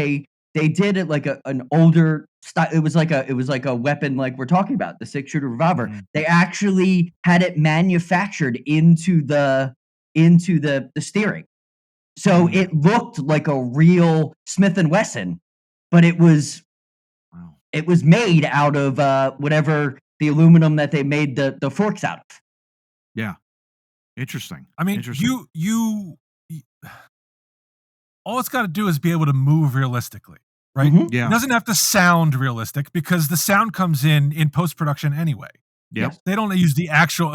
[SPEAKER 2] they did it like an older style. It was like a weapon like we're talking about, the 6-shooter revolver.
[SPEAKER 1] Mhm.
[SPEAKER 2] They actually had it manufactured into the steering. So it looked like a real Smith and Wesson, but it was
[SPEAKER 1] Wow.
[SPEAKER 2] made out of whatever the aluminum that they made the forks out of.
[SPEAKER 1] Yeah. Interesting.
[SPEAKER 3] I mean,
[SPEAKER 1] Interesting.
[SPEAKER 3] you all it's got to do is be able to move realistically, right?
[SPEAKER 2] Mhm.
[SPEAKER 1] Yeah.
[SPEAKER 3] It doesn't have to sound realistic because the sound comes in post-production anyway.
[SPEAKER 1] Yep.
[SPEAKER 2] Yes.
[SPEAKER 3] They don't use the actual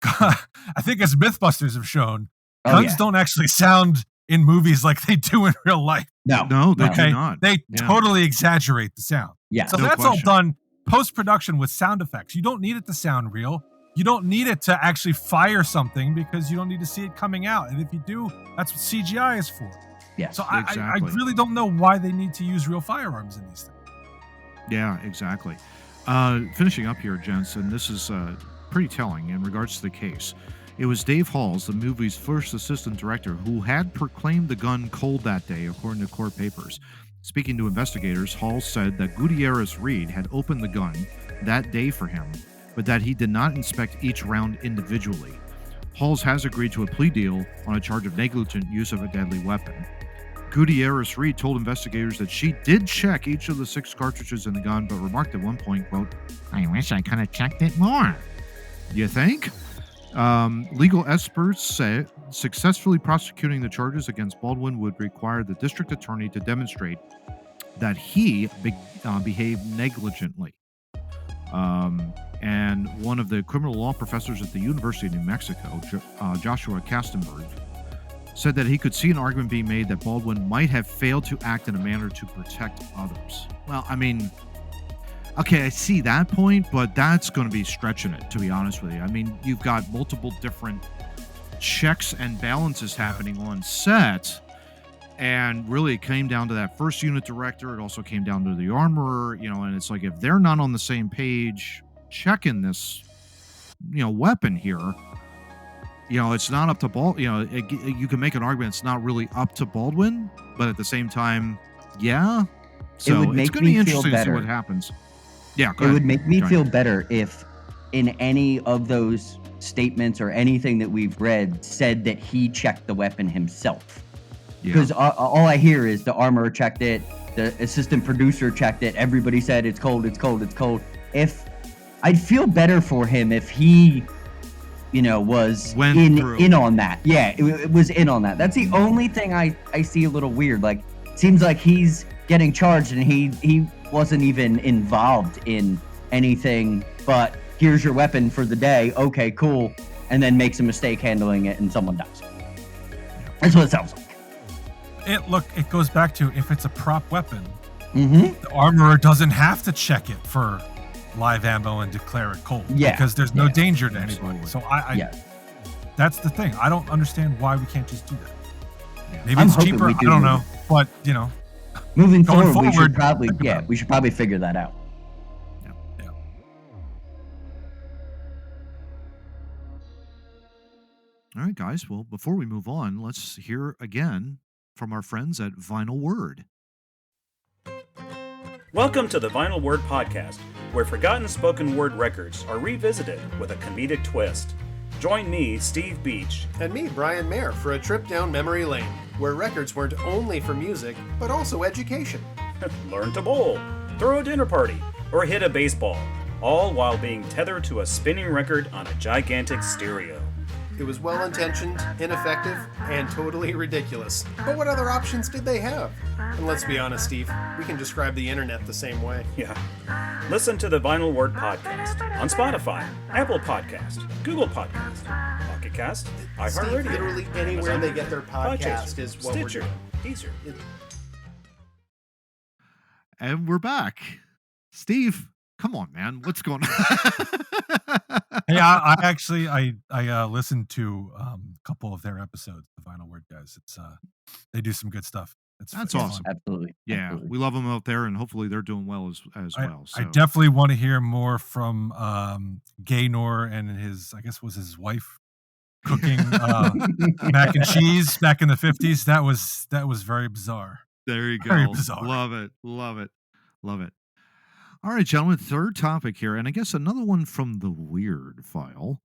[SPEAKER 3] I think as Mythbusters have shown, guns don't actually sound in movies like they do in real life.
[SPEAKER 1] No, they do not.
[SPEAKER 3] They totally exaggerate the sound.
[SPEAKER 2] Yeah.
[SPEAKER 3] So
[SPEAKER 1] No
[SPEAKER 3] that's
[SPEAKER 1] question.
[SPEAKER 3] all done post-production with sound effects. You don't need it to sound real. You don't need it to actually fire something because you don't need to see it coming out. And if you do, that's what CGI is for.
[SPEAKER 2] Yes.
[SPEAKER 3] So
[SPEAKER 1] Exactly.
[SPEAKER 3] I really don't know why they need to use real firearms in these things.
[SPEAKER 1] Yeah, exactly. Finishing up here, gents, and this is pretty telling in regards to the case. It was Dave Halls, the movie's first assistant director, who had proclaimed the gun cold that day, according to court papers. Speaking to investigators, Halls said that Gutierrez Reed had opened the gun that day for him, but that he did not inspect each round individually. Halls has agreed to a plea deal on a charge of negligent use of a deadly weapon. Gutierrez Reed told investigators that she did check each of the 6 cartridges in the gun, but remarked at one point, quote, "I wish I could have checked it more." You think? Legal experts say successfully prosecuting the charges against Baldwin would require the district attorney to demonstrate that he behaved negligently. And one of the criminal law professors at the University of New Mexico, Joshua Kastenberg, said that he could see an argument being made that Baldwin might have failed to act in a manner to protect others. Well, I mean, okay, I see that point, but that's going to be stretching it, to be honest with you. I mean, you've got multiple different checks and balances happening on set, and really it came down to that first unit director. It also came down to the armorer, and it's like, if they're not on the same page checking this, weapon here, it's not up to Baldwin. You can make an argument it's not really up to Baldwin, but at the same time, yeah. So it's going to be interesting to see what happens. Yeah, go ahead.
[SPEAKER 2] It would make me feel better if in any of those statements or anything that we've read said that he checked the weapon himself. Because all I hear is the armorer checked it, the assistant producer checked it, everybody said it's cold, it's cold, it's cold. If I'd feel better for him if he, was in on that. Yeah, it was in on that. That's the only thing I see a little weird. Like, seems like he's getting charged and he wasn't even involved in anything, but here's your weapon for the day. Okay, cool. And then makes a mistake handling it and someone dies. That's what it sounds like.
[SPEAKER 3] It goes back to, if it's a prop weapon,
[SPEAKER 2] the
[SPEAKER 3] armorer doesn't have to check it for live ammo and declare it cold because there's no danger to anybody. So I that's the thing. I don't understand why we can't just do that. Maybe it's cheaper. I don't know, but
[SPEAKER 2] moving forward, we should probably figure that out.
[SPEAKER 3] Yeah.
[SPEAKER 1] All right, guys. Well, before we move on, let's hear again from our friends at Vinyl Word.
[SPEAKER 4] Welcome to the Vinyl Word Podcast, where forgotten spoken word records are revisited with a comedic twist. Join me, Steve Beach.
[SPEAKER 5] And me, Brian Mayer, for a trip down memory lane, where records weren't only for music, but also education.
[SPEAKER 4] Learn to bowl, throw a dinner party, or hit a baseball, all while being tethered to a spinning record on a gigantic stereo.
[SPEAKER 5] It was well-intentioned, ineffective, and totally ridiculous. But what other options did they have? And let's be honest, Steve, we can describe the internet the same way.
[SPEAKER 4] Yeah. Listen to the Vinyl Word Podcast on Spotify, Apple Podcast, Google Podcast, Pocket Cast, iHeartRadio.
[SPEAKER 5] Literally anywhere they get their podcast is what
[SPEAKER 4] Stitcher,
[SPEAKER 5] we're doing.
[SPEAKER 4] Deezer.
[SPEAKER 1] And we're back. Steve, come on, man. What's going on?
[SPEAKER 3] Hey, I actually listened to a couple of their episodes, the Vinyl Word guys. It's they do some good stuff.
[SPEAKER 1] That's awesome.
[SPEAKER 2] Absolutely.
[SPEAKER 1] Yeah,
[SPEAKER 2] absolutely.
[SPEAKER 1] we love them out there, and hopefully they're doing well as well. So.
[SPEAKER 3] I definitely want to hear more from Gaynor and his wife cooking mac and cheese back in the 50s. That was very bizarre.
[SPEAKER 1] There you
[SPEAKER 3] Very
[SPEAKER 1] go.
[SPEAKER 3] bizarre.
[SPEAKER 1] Love it. Love it. Love it. All right, gentlemen, third topic here, and I guess another one from the weird file.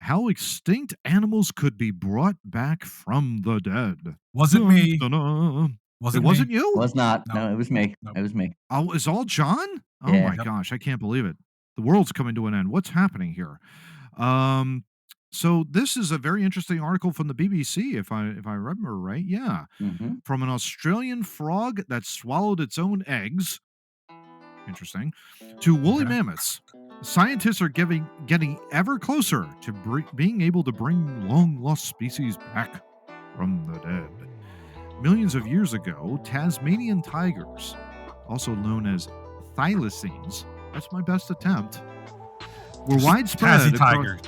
[SPEAKER 1] How extinct animals could be brought back from the dead.
[SPEAKER 3] Wasn't
[SPEAKER 1] Dun,
[SPEAKER 3] me.
[SPEAKER 1] dun, dun.
[SPEAKER 3] Wasn't
[SPEAKER 1] It wasn't
[SPEAKER 3] me.
[SPEAKER 1] you?
[SPEAKER 2] Was not.
[SPEAKER 3] No.
[SPEAKER 2] No, it was me.
[SPEAKER 3] Nope.
[SPEAKER 2] It was me.
[SPEAKER 1] Oh, it's all John? Oh
[SPEAKER 2] Yeah.
[SPEAKER 1] my gosh, I can't believe it. The world's coming to an end. What's happening here? So this is a very interesting article from the BBC, if I remember right. Yeah.
[SPEAKER 2] Mm-hmm.
[SPEAKER 1] From an Australian frog that swallowed its own eggs. Interesting. To woolly mammoths. Scientists are getting ever closer to being able to bring long-lost species back from the dead. Millions of years ago, Tasmanian tigers, also known as thylacines, that's my best attempt, were widespread.
[SPEAKER 3] Tassie tiger.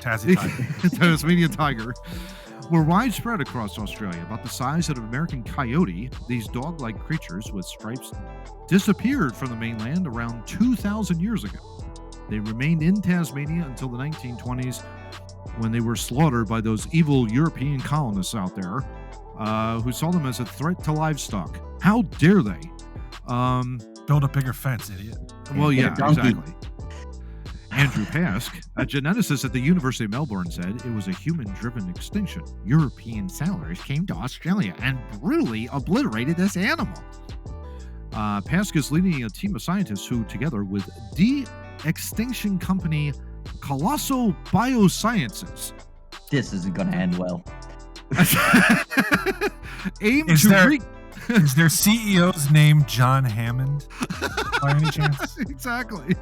[SPEAKER 1] Tasmanian tiger were widespread across Australia, about the size of an American coyote. These dog-like creatures with stripes disappeared from the mainland around 2,000 years ago. They remained in Tasmania until the 1920s, when they were slaughtered by those evil European colonists out there, who saw them as a threat to livestock. How dare they?
[SPEAKER 3] Build a bigger fence, idiot.
[SPEAKER 1] Well, yeah,
[SPEAKER 2] donkey.
[SPEAKER 1] exactly. Andrew Pask, a geneticist at the University of Melbourne, said it was a human-driven extinction. European settlers came to Australia and brutally obliterated this animal. Pask is leading a team of scientists who, together with de-extinction company Colossal Biosciences,
[SPEAKER 2] This isn't going to end well.
[SPEAKER 3] Is their CEO's name John Hammond by any chance?
[SPEAKER 1] Exactly.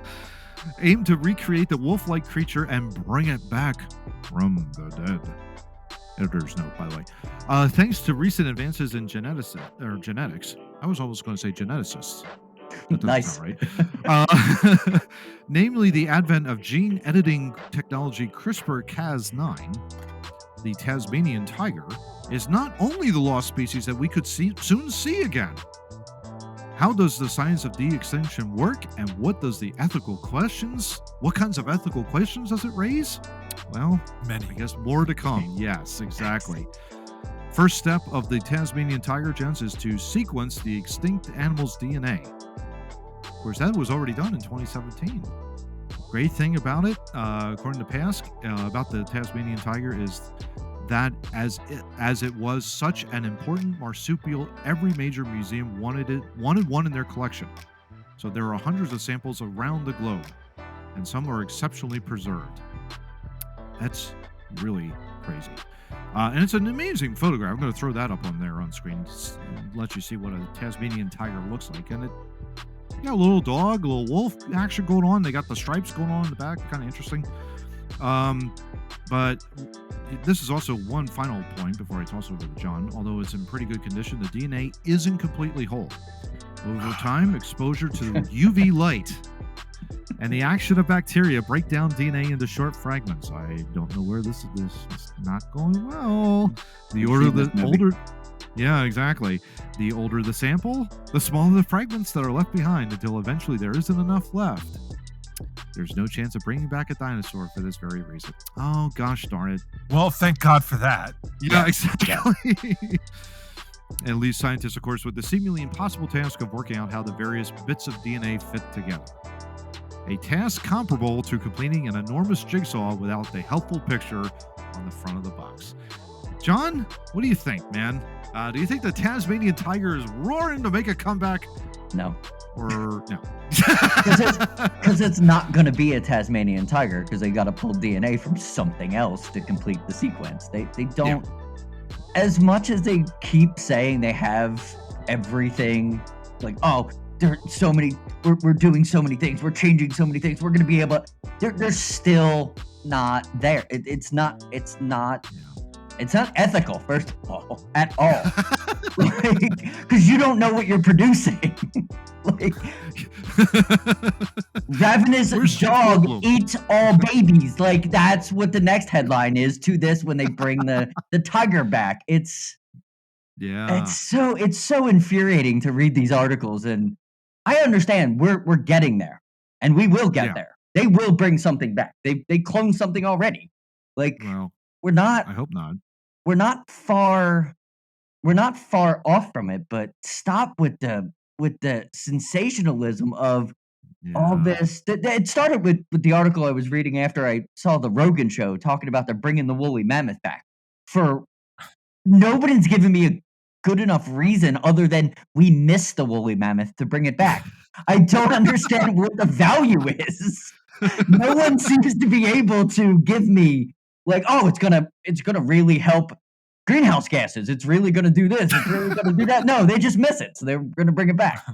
[SPEAKER 1] Aim to recreate the wolf-like creature and bring it back from the dead. Editor's note, by the way. Thanks to recent advances in genetics, I was always going to say geneticists. That doesn't
[SPEAKER 2] Nice.
[SPEAKER 1] sound right. Namely, the advent of gene editing technology CRISPR-Cas9, the Tasmanian tiger is not only the lost species that we could soon see again. How does the science of de-extinction work, and what kinds of ethical questions does it raise? Well,
[SPEAKER 3] Many.
[SPEAKER 1] I guess more to come. Yes, exactly. First step of the Tasmanian tiger, gents, is to sequence the extinct animal's DNA. Of course, that was already done in 2017. Great thing about it, according to Pask, about the Tasmanian tiger is that as it was such an important marsupial, every major museum wanted one in their collection. So there are hundreds of samples around the globe, and some are exceptionally preserved. That's really crazy. And it's an amazing photograph. I'm going to throw that up on there on screen to let you see what a Tasmanian tiger looks like. And you got a little dog, a little wolf action going on. They got the stripes going on in the back. Kind of interesting. But this is also one final point before I toss it over to John. Although it's in pretty good condition, the DNA isn't completely whole. Over time, exposure to UV light and the action of bacteria break down DNA into short fragments. I don't know where this is not going well. Yeah, exactly. The older the sample, the smaller the fragments that are left behind, until eventually there isn't enough left. There's no chance of bringing back a dinosaur for this very reason. Oh, gosh darn it.
[SPEAKER 3] Well, thank God for that.
[SPEAKER 1] Yeah, exactly. And leaves scientists, of course, with the seemingly impossible task of working out how the various bits of DNA fit together. A task comparable to completing an enormous jigsaw without the helpful picture on the front of the box. John, what do you think, man? Do you think the Tasmanian tiger is roaring to make a comeback?
[SPEAKER 2] No.
[SPEAKER 1] Or no?
[SPEAKER 2] Because it's not going to be a Tasmanian tiger, because they got to pull DNA from something else to complete the sequence. They don't... Yeah. As much as they keep saying they have everything, like, oh, there's so many, we're doing so many things, we're changing so many things, we're going to be able... They're still not there. It's not ethical, first of all, at all. Because you don't know what you're producing. Like, ravenous dog eats all babies. Like, that's what the next headline is to this when they bring the tiger back. It's so infuriating to read these articles, and I understand we're getting there, and we will get there. They will bring something back. They cloned something already. Like,
[SPEAKER 1] well,
[SPEAKER 2] we're not.
[SPEAKER 1] I hope not.
[SPEAKER 2] We're not far we're not far off from it, but stop with the sensationalism of all
[SPEAKER 1] Yeah.
[SPEAKER 2] this. It started with the article I was reading after I saw the Rogan show talking about they're bringing the woolly mammoth back. For nobody's given me a good enough reason other than we missed the woolly mammoth to bring it back. I don't understand what the value is. No one seems to be able to give me like, oh, it's gonna really help greenhouse gases. It's really gonna do this. It's really gonna do that. No, they just miss it, so they're gonna bring it back.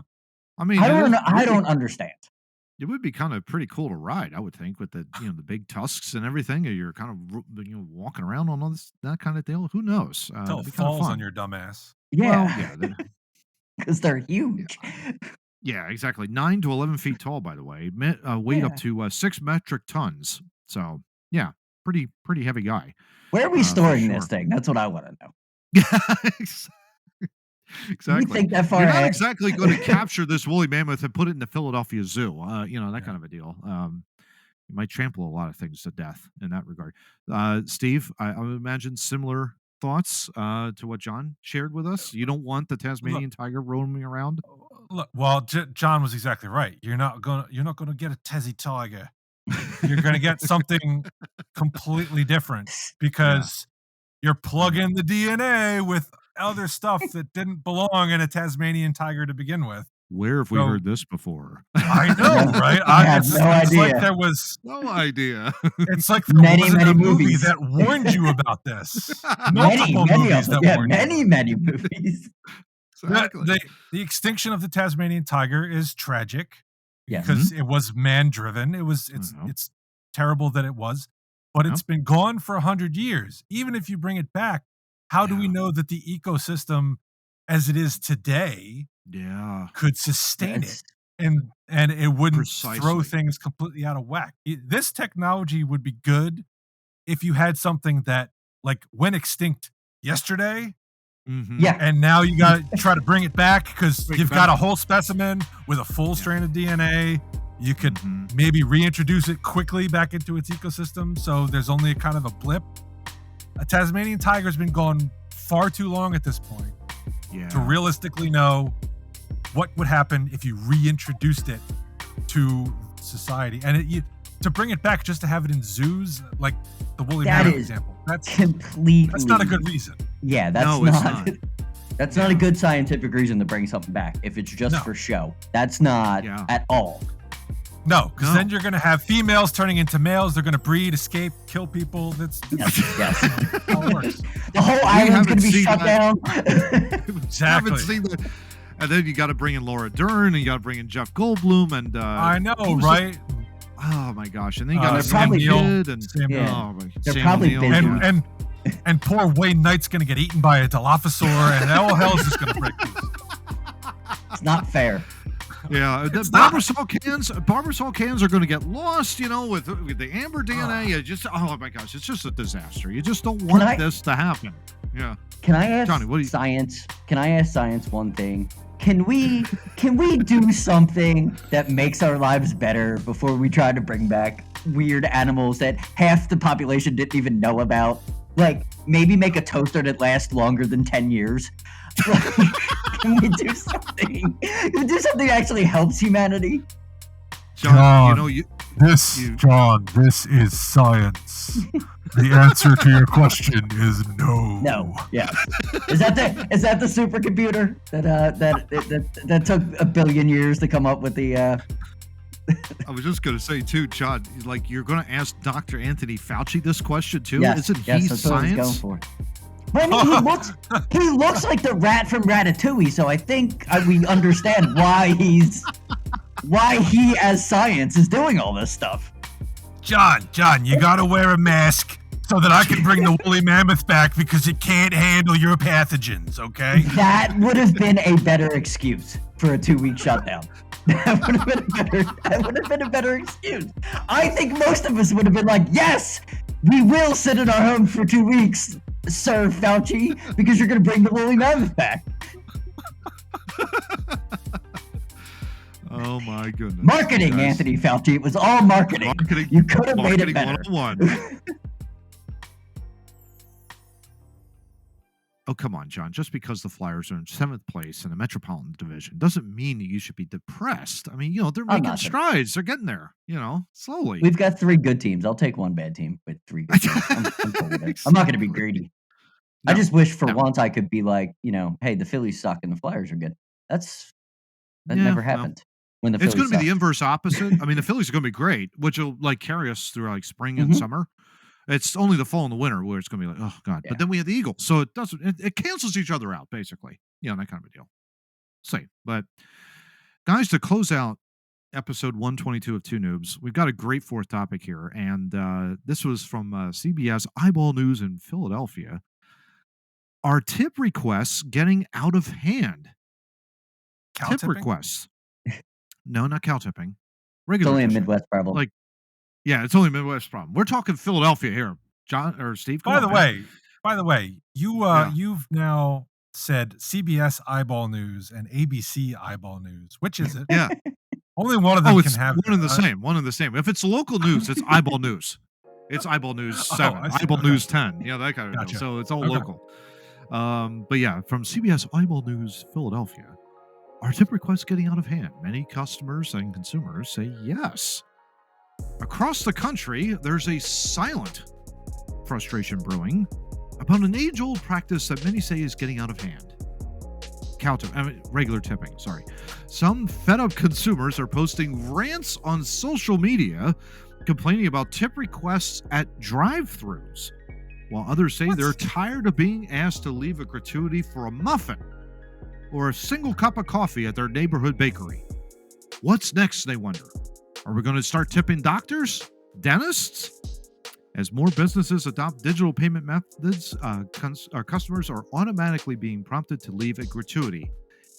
[SPEAKER 1] I mean,
[SPEAKER 2] I
[SPEAKER 1] it
[SPEAKER 2] don't
[SPEAKER 1] is
[SPEAKER 2] know. I
[SPEAKER 1] would be
[SPEAKER 2] don't understand.
[SPEAKER 1] it would be kind of pretty cool to ride, I would think, with the the big tusks and everything. Or you're kind of walking around on all this that kind of deal. Who knows?
[SPEAKER 3] Until
[SPEAKER 1] It'd
[SPEAKER 3] it
[SPEAKER 1] be kind of
[SPEAKER 3] falls on
[SPEAKER 1] fun.
[SPEAKER 3] your dumbass.
[SPEAKER 1] Well,
[SPEAKER 2] Yeah,
[SPEAKER 1] yeah,
[SPEAKER 2] because they're
[SPEAKER 1] yeah,
[SPEAKER 2] huge.
[SPEAKER 1] yeah, exactly. 9 to 11 feet tall, by the way. Weight up
[SPEAKER 2] Yeah.
[SPEAKER 1] to 6 metric tons. So yeah, pretty heavy guy
[SPEAKER 2] Where are we
[SPEAKER 1] for
[SPEAKER 2] storing this
[SPEAKER 1] sure.
[SPEAKER 2] thing? That's what I want to know.
[SPEAKER 1] Yeah,
[SPEAKER 2] Do we
[SPEAKER 1] exactly.
[SPEAKER 2] think that far
[SPEAKER 1] You're not
[SPEAKER 2] ahead?
[SPEAKER 1] exactly going to capture this woolly mammoth and put it in the Philadelphia Zoo. That
[SPEAKER 3] Yeah.
[SPEAKER 1] kind of a deal. You might trample a lot of things to death in that regard. Steve, I would imagine similar thoughts to what John shared with us. You don't want the
[SPEAKER 3] Look,
[SPEAKER 1] Tasmanian tiger roaming around.
[SPEAKER 3] look. Well, John was exactly right. You're not gonna get a Tessie tiger. You're gonna get something completely different
[SPEAKER 1] Yeah.
[SPEAKER 3] because you're plugging the DNA with other stuff that didn't belong in a Tasmanian tiger to begin with.
[SPEAKER 1] Where have we
[SPEAKER 3] So
[SPEAKER 1] heard this before?
[SPEAKER 3] I know,
[SPEAKER 2] No,
[SPEAKER 3] right?
[SPEAKER 2] I have
[SPEAKER 3] It's
[SPEAKER 2] no
[SPEAKER 3] it's like
[SPEAKER 2] idea.
[SPEAKER 3] there was
[SPEAKER 1] No idea.
[SPEAKER 3] it's like there
[SPEAKER 2] Many,
[SPEAKER 3] wasn't
[SPEAKER 2] many
[SPEAKER 3] a movie
[SPEAKER 2] movies.
[SPEAKER 3] that warned you about this.
[SPEAKER 2] Many,
[SPEAKER 3] Multiple
[SPEAKER 2] many of
[SPEAKER 3] movies
[SPEAKER 2] them.
[SPEAKER 3] that
[SPEAKER 2] Yeah,
[SPEAKER 3] warned you
[SPEAKER 2] many,
[SPEAKER 3] about it.
[SPEAKER 2] many movies.
[SPEAKER 1] Exactly.
[SPEAKER 3] The extinction of the Tasmanian tiger is tragic
[SPEAKER 2] Yes.
[SPEAKER 3] because it was man driven.
[SPEAKER 1] Mhm.
[SPEAKER 3] It's terrible that it was, but
[SPEAKER 1] Yeah.
[SPEAKER 3] it's been gone for 100 years. Even if you bring it back, how do we
[SPEAKER 1] Yeah.
[SPEAKER 3] know that the ecosystem as it is today
[SPEAKER 1] Yeah.
[SPEAKER 3] could sustain it
[SPEAKER 2] That's
[SPEAKER 3] and it wouldn't throw
[SPEAKER 1] Precisely.
[SPEAKER 3] things completely out of whack? This technology would be good if you had something that like went extinct yesterday
[SPEAKER 1] Mhm.
[SPEAKER 2] yeah.
[SPEAKER 3] and now you got to try to bring it back because
[SPEAKER 1] Bring it
[SPEAKER 3] you've got a
[SPEAKER 1] back.
[SPEAKER 3] whole specimen with a full
[SPEAKER 1] Yeah.
[SPEAKER 3] strand of DNA. You could
[SPEAKER 1] Mhm.
[SPEAKER 3] maybe reintroduce it quickly back into its ecosystem so there's only a kind of a blip. A Tasmanian tiger's been gone far too long at this point to
[SPEAKER 1] Yeah.
[SPEAKER 3] realistically know what would happen if you reintroduced it to society. And to bring it back just to have it in zoos, like the woolly
[SPEAKER 2] That
[SPEAKER 3] mammoth
[SPEAKER 2] is
[SPEAKER 3] example,
[SPEAKER 2] completely.
[SPEAKER 3] that's not a good reason.
[SPEAKER 2] Yeah, that's
[SPEAKER 1] No, it's
[SPEAKER 2] not.
[SPEAKER 1] not.
[SPEAKER 2] That's not a good scientific reason to bring something back if it's just
[SPEAKER 3] No.
[SPEAKER 2] for show. That's not
[SPEAKER 1] Yeah.
[SPEAKER 2] at all.
[SPEAKER 3] No, because
[SPEAKER 1] No.
[SPEAKER 3] then you're going to have females turning into males. They're going to breed, escape, kill people. That's
[SPEAKER 2] Yes, yes.
[SPEAKER 3] how it works.
[SPEAKER 2] The whole island's
[SPEAKER 1] haven't
[SPEAKER 2] going to be
[SPEAKER 1] seen
[SPEAKER 2] shut
[SPEAKER 1] that.
[SPEAKER 2] down.
[SPEAKER 3] Exactly.
[SPEAKER 1] Haven't seen that. And then you got to bring in Laura Dern, and you got to bring in Jeff Goldblum, and
[SPEAKER 3] I know,
[SPEAKER 1] who was the-
[SPEAKER 3] right?
[SPEAKER 1] oh my gosh! And then you got
[SPEAKER 2] they're
[SPEAKER 1] Sam
[SPEAKER 2] probably-
[SPEAKER 1] Neill and
[SPEAKER 3] Sam
[SPEAKER 2] Yeah.
[SPEAKER 1] oh my,
[SPEAKER 2] They're
[SPEAKER 1] Sam
[SPEAKER 2] probably
[SPEAKER 1] Neill,
[SPEAKER 2] busy.
[SPEAKER 1] yeah.
[SPEAKER 3] And poor Wayne Knight's going to get eaten by a Dilophosaur, and all hell's just going to break loose.
[SPEAKER 2] It's not fair.
[SPEAKER 1] Yeah, the
[SPEAKER 3] It's
[SPEAKER 1] barber
[SPEAKER 3] not.
[SPEAKER 1] saw cans are going to get lost, with the amber DNA. It just oh my gosh, it's just a disaster. You just don't want
[SPEAKER 2] I-
[SPEAKER 1] this to happen. Yeah,
[SPEAKER 2] Can I ask
[SPEAKER 1] Johnny, what do you-
[SPEAKER 2] science? Can I ask science one thing? Can we do something that makes our lives better before we try to bring back weird animals that half the population didn't even know about? Like maybe make a toaster that lasts longer than 10 years. Can we do something? Can we do something that actually helps humanity?
[SPEAKER 1] John,
[SPEAKER 3] John.
[SPEAKER 1] you
[SPEAKER 3] John, this is science. The answer to your question is no.
[SPEAKER 2] No. Yeah. Is that the supercomputer that took a billion years to come up with the
[SPEAKER 1] I was just going to say too, John. Like you're going to ask Dr. Anthony Fauci this question too.
[SPEAKER 2] Yes,
[SPEAKER 1] Isn't
[SPEAKER 2] yes,
[SPEAKER 1] he
[SPEAKER 2] that's what I was going
[SPEAKER 1] science?
[SPEAKER 2] for. Well, I mean, he looks like the rat from Ratatouille, so I think we understand why he as science is doing all this stuff.
[SPEAKER 3] John, you got to wear a mask so that I can bring the woolly mammoth back because it can't handle your pathogens, okay?
[SPEAKER 2] That would have been a better excuse for a 2-week shutdown. That would have been a better excuse. I think most of us would have been like, yes, we will sit in our home for 2 weeks, Sir Fauci, because you're going to bring the woolly mammoth back.
[SPEAKER 1] Oh my goodness.
[SPEAKER 2] Marketing,
[SPEAKER 1] Yes.
[SPEAKER 2] Anthony Fauci. It was all marketing.
[SPEAKER 1] Marketing.
[SPEAKER 2] You could have made it
[SPEAKER 1] Marketing
[SPEAKER 2] better.
[SPEAKER 1] 101. Oh, come on, John. Just because the Flyers are in 7th place in the Metropolitan Division doesn't mean that you should be depressed. I mean, they're making strides. They're getting there, slowly.
[SPEAKER 2] We've got 3 good teams. I'll take 1 bad team with 3 good teams. I'm cool with it. I'm not gonna be greedy.
[SPEAKER 1] No,
[SPEAKER 2] I just wish for once I could be like, hey, the Phillies suck and the Flyers are good. That never happened when the Phillies
[SPEAKER 1] It's gonna be the
[SPEAKER 2] sucked.
[SPEAKER 1] inverse opposite. I mean, the Phillies are gonna be great, which will, carry us through, spring and summer. It's only the fall and the winter where it's gonna be like, "Oh, God."
[SPEAKER 2] Yeah.
[SPEAKER 1] But then we have the Eagles, so it cancels each other out, basically. That kind of a deal. Same. But, guys, to close out episode 122 of Two Noobs, we've got a great 4th topic here, and this was from CBS Eyeball News in Philadelphia. Are tip requests getting out of hand?
[SPEAKER 3] Cow
[SPEAKER 1] Tip
[SPEAKER 3] tipping?
[SPEAKER 1] requests. No, not cow tipping.
[SPEAKER 2] It's
[SPEAKER 1] Regular
[SPEAKER 2] only a
[SPEAKER 1] tipping.
[SPEAKER 2] Midwest problem.
[SPEAKER 1] It's only a Midwest problem. We're talking Philadelphia here, John or Steve.
[SPEAKER 3] By the way, you've now said CBS Eyeball News and ABC Eyeball News. Which is it?
[SPEAKER 1] Yeah.
[SPEAKER 3] Only one of them can have
[SPEAKER 1] one and the same. One and the same. If it's local news, it's Eyeball News. It's Eyeball News 7, Eyeball News 10. Yeah, that kind of deal. So it's all local. But yeah, from CBS Eyeball News Philadelphia, are tip requests getting out of hand? Many customers and consumers say yes. Across the country, there's a silent frustration brewing about an age-old practice that many say is getting out of hand. Regular tipping, sorry. Some fed-up consumers are posting rants on social media complaining about tip requests at drive-thrus, while others say they're tired of being asked to leave a gratuity for a muffin or a single cup of coffee at their neighborhood bakery. What's next, they wonder? Are we going to start tipping doctors? Dentists? As more businesses adopt digital payment methods, our customers are automatically being prompted to leave a gratuity,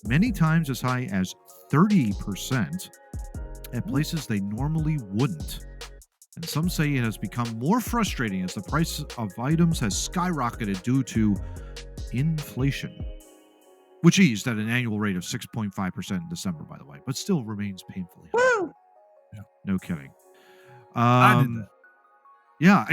[SPEAKER 1] many times as high as 30% at places they normally wouldn't. And some say it has become more frustrating as the price of items has skyrocketed due to inflation, which eased at an annual rate of 6.5% in December, by the way, but still remains painfully high.
[SPEAKER 2] Woo!
[SPEAKER 1] Yeah. No kidding.
[SPEAKER 3] I did that.
[SPEAKER 1] Yeah.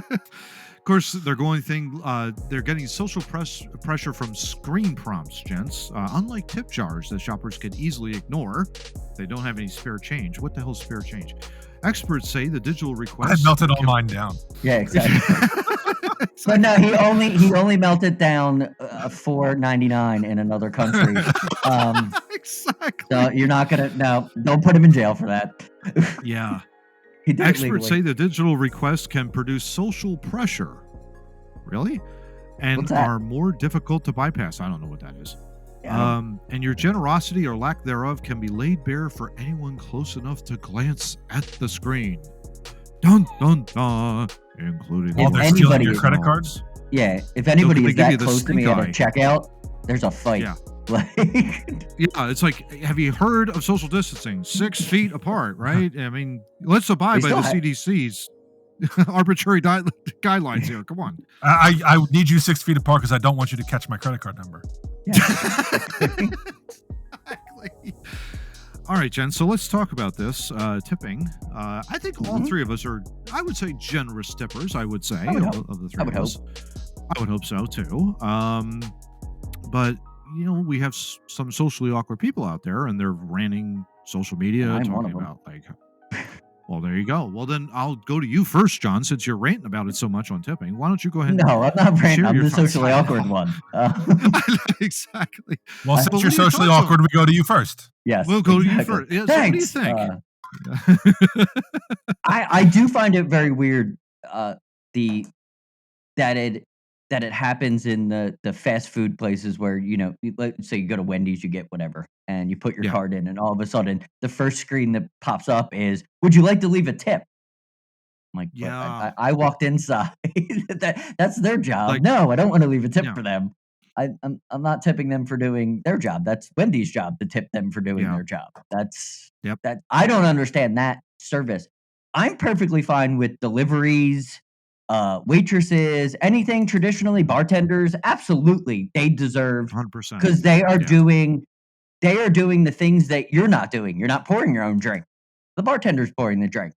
[SPEAKER 1] Of course, they're getting social pressure from screen prompts, gents. Unlike tip jars that shoppers can easily ignore, they don't have any spare change. What the hell is spare change? Experts say the digital request.
[SPEAKER 3] I melted all mine down.
[SPEAKER 2] Yeah, exactly. But no, he only melted down $4.99 in another country.
[SPEAKER 1] Exactly.
[SPEAKER 2] So you're not gonna don't put him in jail for that.
[SPEAKER 1] Yeah.
[SPEAKER 2] Experts
[SPEAKER 1] say the digital request can produce social pressure. Really? And are more difficult to bypass. I don't know what that is. Yeah. And your generosity or lack thereof can be laid bare for anyone close enough to glance at the screen. Dun, dun, dun. Including
[SPEAKER 3] while they're stealing your credit cards.
[SPEAKER 2] Yeah, if anybody is that close to me at a checkout, there's a fight.
[SPEAKER 1] Yeah. It's like, have you heard of social distancing? 6 feet apart, right? I mean, let's abide by the CDC's arbitrary guidelines here. Come on.
[SPEAKER 3] I need you 6 feet apart because I don't want you to catch my credit card number.
[SPEAKER 2] Yeah.
[SPEAKER 1] Exactly. All right, Jen. So let's talk about this tipping. I think all three of us are, I would say, generous tippers. I would say of the three of us. I would hope so too. But we have some socially awkward people out there, and they're ranting social media, talking about well, there you go. Well, then I'll go to you first, John, since you're ranting about it so much on tipping. Why don't you go ahead?
[SPEAKER 2] No, I'm not ranting. I'm the socially awkward one.
[SPEAKER 1] Exactly.
[SPEAKER 3] Well, since you're socially awkward, we go to you first.
[SPEAKER 2] Yes,
[SPEAKER 1] we'll go to you first. Yeah,
[SPEAKER 2] thanks.
[SPEAKER 1] So what do you think?
[SPEAKER 2] I do find it very weird that it happens in the fast food places where, let's say you go to Wendy's, you get whatever, and you put your card in, and all of a sudden the first screen that pops up is, would you like to leave a tip? I'm like, yeah, I walked inside. That's their job.
[SPEAKER 1] Like,
[SPEAKER 2] no, I don't want to leave a tip for them. I'm not tipping them for doing their job. That's Wendy's job to tip them for doing their job. That's that. I don't understand that service. I'm perfectly fine with deliveries, waitresses, anything traditionally, bartenders. Absolutely, they deserve
[SPEAKER 1] 100%
[SPEAKER 2] because they are doing the things that you're not doing. You're not pouring your own drink. The bartender's pouring the drink.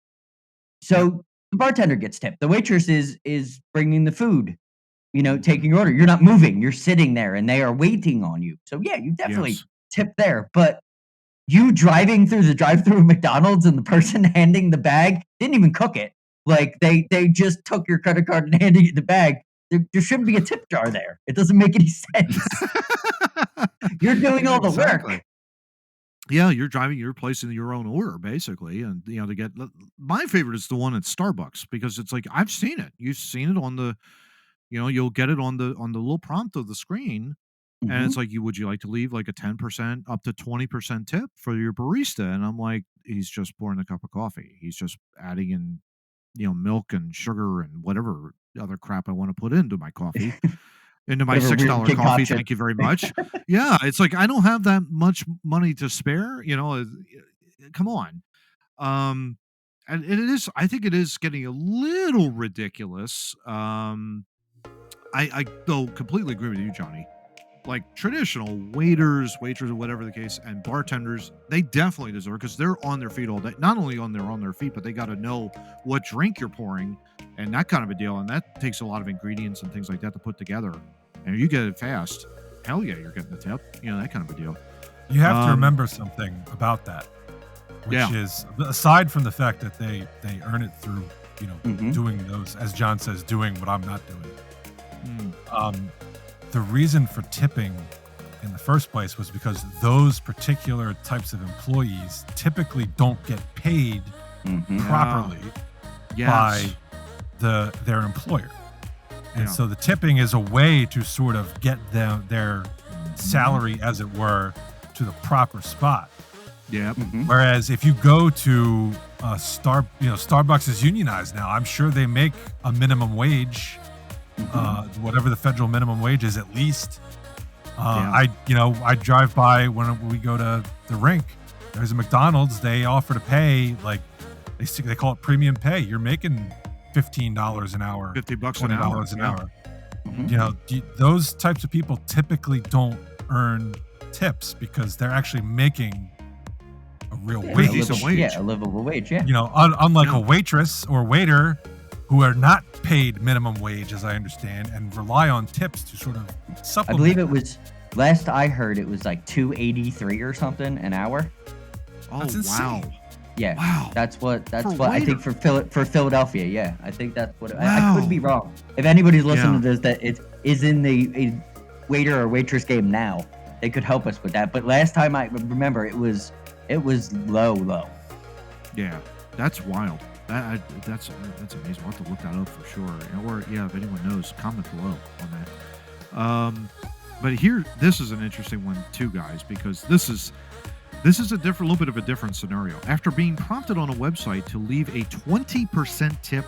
[SPEAKER 2] So the bartender gets tipped. The waitress is bringing the food. taking your order. You're not moving. You're sitting there, and they are waiting on you. So yeah, you definitely
[SPEAKER 1] Yes.
[SPEAKER 2] tip there. But you driving through the drive-through of McDonald's and the person handing the bag didn't even cook it. Like they just took your credit card and handed you the bag. There shouldn't be a tip jar there. It doesn't make any sense. You're doing
[SPEAKER 1] Yeah,
[SPEAKER 2] all the work.
[SPEAKER 1] exactly. Yeah, you're placing your own order basically, and to get my favorite is the one at Starbucks because it's like I've seen it. You've seen it on the, you'll get it on the little prompt of the screen, and it's
[SPEAKER 2] Mhm.
[SPEAKER 1] like, would you like to leave like a 10% up to 20% tip for your barista? And I'm like, he's just pouring a cup of coffee. He's just adding in, milk and sugar and whatever other crap I want to put into my coffee. Into my
[SPEAKER 2] Whatever weird
[SPEAKER 1] $6 coffee,
[SPEAKER 2] concoction.
[SPEAKER 1] thank you very much. Yeah, it's like, I don't have that much money to spare, come on. Um, and it is I think it is getting a little ridiculous. I though completely agree with you, Johnny. Like, traditional waiters, waitresses, whatever the case, and bartenders, they definitely deserve because they're on their feet all day. Not only on their feet, but they gotta know what drink you're pouring and that kind of a deal, and that takes a lot of ingredients and things like that to put together. And if you get it fast, hell yeah, you're getting the tip, that kind of a deal.
[SPEAKER 3] You have to
[SPEAKER 1] Um,
[SPEAKER 3] remember something about that, which
[SPEAKER 1] yeah.
[SPEAKER 3] is aside from the fact that they earn it through,
[SPEAKER 2] Mhm.
[SPEAKER 3] doing those, as John says, doing what I'm not doing.
[SPEAKER 1] Mm,
[SPEAKER 3] The reason for tipping in the first place was because those particular types of employees typically don't get paid
[SPEAKER 2] Mhm.
[SPEAKER 3] properly by
[SPEAKER 1] yes.
[SPEAKER 3] their employer. And
[SPEAKER 1] Yeah.
[SPEAKER 3] so the tipping is a way to sort of get their salary, as it were, to the proper spot.
[SPEAKER 1] Yep.
[SPEAKER 2] Mhm.
[SPEAKER 3] Whereas if you go to Starbucks is unionized now. I'm sure they make a minimum wage,
[SPEAKER 2] Mhm.
[SPEAKER 3] whatever the federal minimum wage is, at least.
[SPEAKER 1] Yeah.
[SPEAKER 3] I drive by when we go to the rink. There's a McDonald's. They offer to pay like they call it premium pay. You're making $15 an hour,
[SPEAKER 1] $50 an hour.
[SPEAKER 3] $20 an
[SPEAKER 1] Yeah.
[SPEAKER 3] hour.
[SPEAKER 2] Mhm.
[SPEAKER 3] Those types of people typically don't earn tips because they're actually making a real
[SPEAKER 2] Yeah,
[SPEAKER 1] Pretty
[SPEAKER 3] wage.
[SPEAKER 1] decent wage.
[SPEAKER 2] Yeah, a livable wage, yeah.
[SPEAKER 3] Unlike
[SPEAKER 1] Yeah.
[SPEAKER 3] a waitress or waiter who are not paid minimum wage, as I understand, and rely on tips to sort of
[SPEAKER 2] I
[SPEAKER 3] supplement.
[SPEAKER 2] believe it was last I heard it was like 283 or something an hour.
[SPEAKER 1] Oh,
[SPEAKER 3] That's
[SPEAKER 1] wow.
[SPEAKER 3] insane.
[SPEAKER 2] Yeah.
[SPEAKER 1] Wow.
[SPEAKER 2] That's what
[SPEAKER 1] For
[SPEAKER 2] I
[SPEAKER 1] waiter.
[SPEAKER 2] think for Philadelphia, yeah. I think that's what I could be
[SPEAKER 1] Wow.
[SPEAKER 2] wrong. If anybody's listening
[SPEAKER 1] Yeah.
[SPEAKER 2] to this that it is in the waiter or waitress game now, they could help us with that. But last time I remember it was low.
[SPEAKER 1] Yeah. That's wild. That's amazing. We'll have to look that up for sure. Or yeah, if anyone knows, comment below on that. But here, this is an interesting one too, guys, because this is a little bit of a different scenario. After being prompted on a website to leave a 20% tip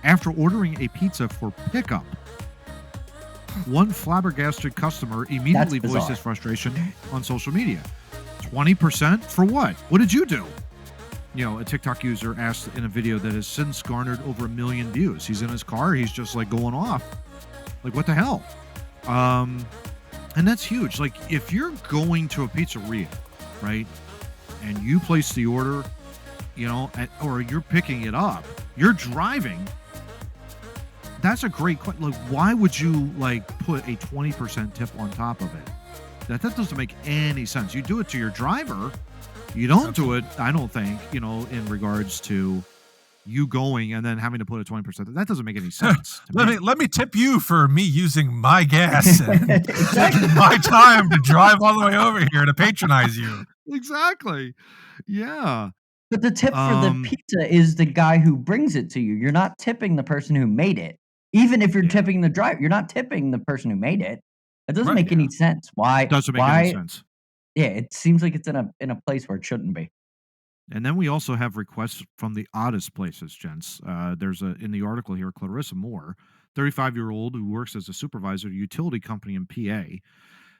[SPEAKER 1] after ordering a pizza for pickup, one flabbergasted customer immediately
[SPEAKER 2] That's
[SPEAKER 1] voiced his
[SPEAKER 2] bizarre.
[SPEAKER 1] frustration on social media. 20% for what? What did you do? A TikTok user asked in a video that has since garnered over 1 million views. He's in his car. He's just like going off. Like, what the hell? And that's huge. Like, if you're going to a pizzeria, right, and you place the order, or you're picking it up, you're driving. That's a great question. Like, why would you put a 20% tip on top of it? That doesn't make any sense. You do it to your driver. You don't do it, I don't think, in regards to you going and then having to put a 20%. That doesn't make any sense to me.
[SPEAKER 3] Let me tip you for me using my gas and
[SPEAKER 2] Exactly.
[SPEAKER 3] my time to drive all the way over here to patronize you.
[SPEAKER 1] Exactly. Yeah.
[SPEAKER 2] But the tip for the
[SPEAKER 1] Um,
[SPEAKER 2] pizza is the guy who brings it to you. You're not tipping the person who made it. Even if you're
[SPEAKER 1] yeah.
[SPEAKER 2] tipping the driver, you're not tipping the person who made it. It doesn't
[SPEAKER 3] Right.
[SPEAKER 2] make any
[SPEAKER 1] Yeah.
[SPEAKER 2] sense. Why
[SPEAKER 1] Doesn't make any
[SPEAKER 2] why
[SPEAKER 1] sense.
[SPEAKER 2] yeah, it seems like it's in a place where it shouldn't be.
[SPEAKER 1] And then we also have requests from the oddest places, gents. There's in the article here, Clarissa Moore, 35-year-old who works as a supervisor at a utility company in PA,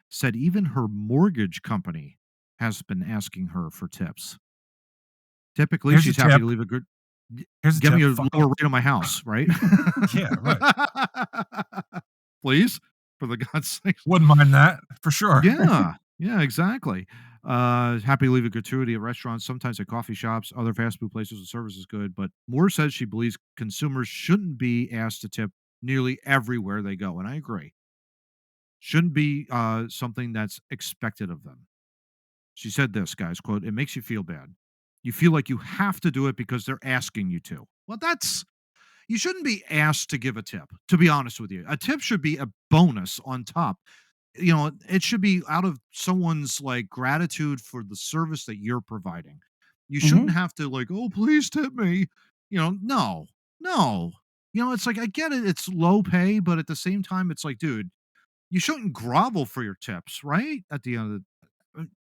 [SPEAKER 1] said even her mortgage company has been asking her for tips. Typically,
[SPEAKER 3] Here's a
[SPEAKER 1] she's happy
[SPEAKER 3] tip.
[SPEAKER 1] to leave a good
[SPEAKER 3] Here's a
[SPEAKER 1] get
[SPEAKER 3] tip.
[SPEAKER 1] me a
[SPEAKER 3] Fuck
[SPEAKER 1] lower
[SPEAKER 3] off.
[SPEAKER 1] rate on my house, right?
[SPEAKER 3] Yeah, right.
[SPEAKER 1] Please, for the God's sake.
[SPEAKER 3] Wouldn't mind that for sure.
[SPEAKER 1] Yeah, yeah, exactly. Happy to leave a gratuity at restaurants, sometimes at coffee shops, other fast food places. The service is good, but Moore says she believes consumers shouldn't be asked to tip nearly everywhere they go. And I agree. Shouldn't be something that's expected of them. She said this, guys, quote, "It makes you feel bad. You feel like you have to do it because they're asking you to." Well, you shouldn't be asked to give a tip, to be honest with you. A tip should be a bonus on top. It should be out of someone's like gratitude for the service that you're providing. You shouldn't
[SPEAKER 2] Mhm.
[SPEAKER 1] have to like, "Oh, please tip me." No, no. It's like I get it. It's low pay, but at the same time, it's like, dude, you shouldn't grovel for your tips, right? At the end of the,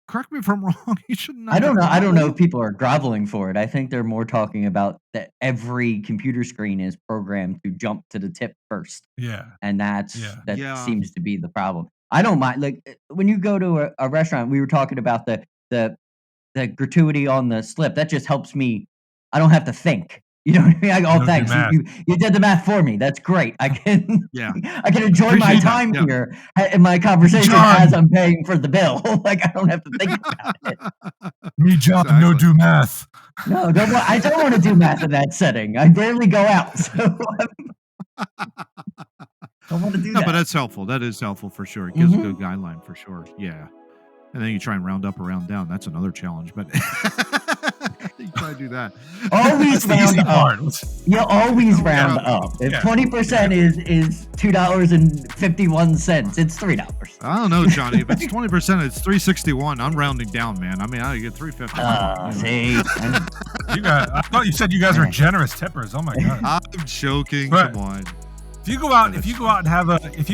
[SPEAKER 1] correct me if I'm wrong. You shouldn't
[SPEAKER 2] I
[SPEAKER 1] have to
[SPEAKER 2] don't know. I don't know if
[SPEAKER 1] grovel.
[SPEAKER 2] people are groveling for it. I think they're more talking about that every computer screen is programmed to jump to the tip first,
[SPEAKER 3] Yeah.
[SPEAKER 2] and that
[SPEAKER 1] Yeah.
[SPEAKER 2] seems to be the problem. I don't mind like when you go to a restaurant. We were talking about the the gratuity on the slip. That just helps me. I don't have to think. You know what I mean? Oh,
[SPEAKER 3] No do
[SPEAKER 2] thanks.
[SPEAKER 3] math.
[SPEAKER 2] You did the math for me. That's great. I can
[SPEAKER 1] Yeah.
[SPEAKER 2] I can enjoy my
[SPEAKER 1] Appreciate that.
[SPEAKER 2] time
[SPEAKER 1] Yeah.
[SPEAKER 2] here in my conversation as
[SPEAKER 3] John.
[SPEAKER 2] I'm paying for the bill. Like I don't have to think about it.
[SPEAKER 3] Me, John, no
[SPEAKER 1] Exactly.
[SPEAKER 3] do math.
[SPEAKER 2] No, I don't want to do math in that setting. I barely go out, so I don't want to do
[SPEAKER 1] No, but
[SPEAKER 2] that.
[SPEAKER 1] that's helpful. That is helpful for sure. It gives a good
[SPEAKER 2] Mhm.
[SPEAKER 1] guideline for sure. Yeah. And then you try and round up or round down. That's another challenge, but you try to do that.
[SPEAKER 2] Always
[SPEAKER 3] That's the easy
[SPEAKER 2] round
[SPEAKER 3] part.
[SPEAKER 2] up. You always round
[SPEAKER 1] Yeah.
[SPEAKER 2] up. If
[SPEAKER 3] Yeah.
[SPEAKER 2] 20% is $2.51, it's $3.
[SPEAKER 1] I don't know, Johnny. If it's 20%, it's 361. I'm rounding down, man. I mean, I get 350.
[SPEAKER 2] See,
[SPEAKER 3] I thought you said you guys were generous tippers. Oh my god.
[SPEAKER 1] I'm joking.
[SPEAKER 3] But-
[SPEAKER 1] Come on.
[SPEAKER 3] If you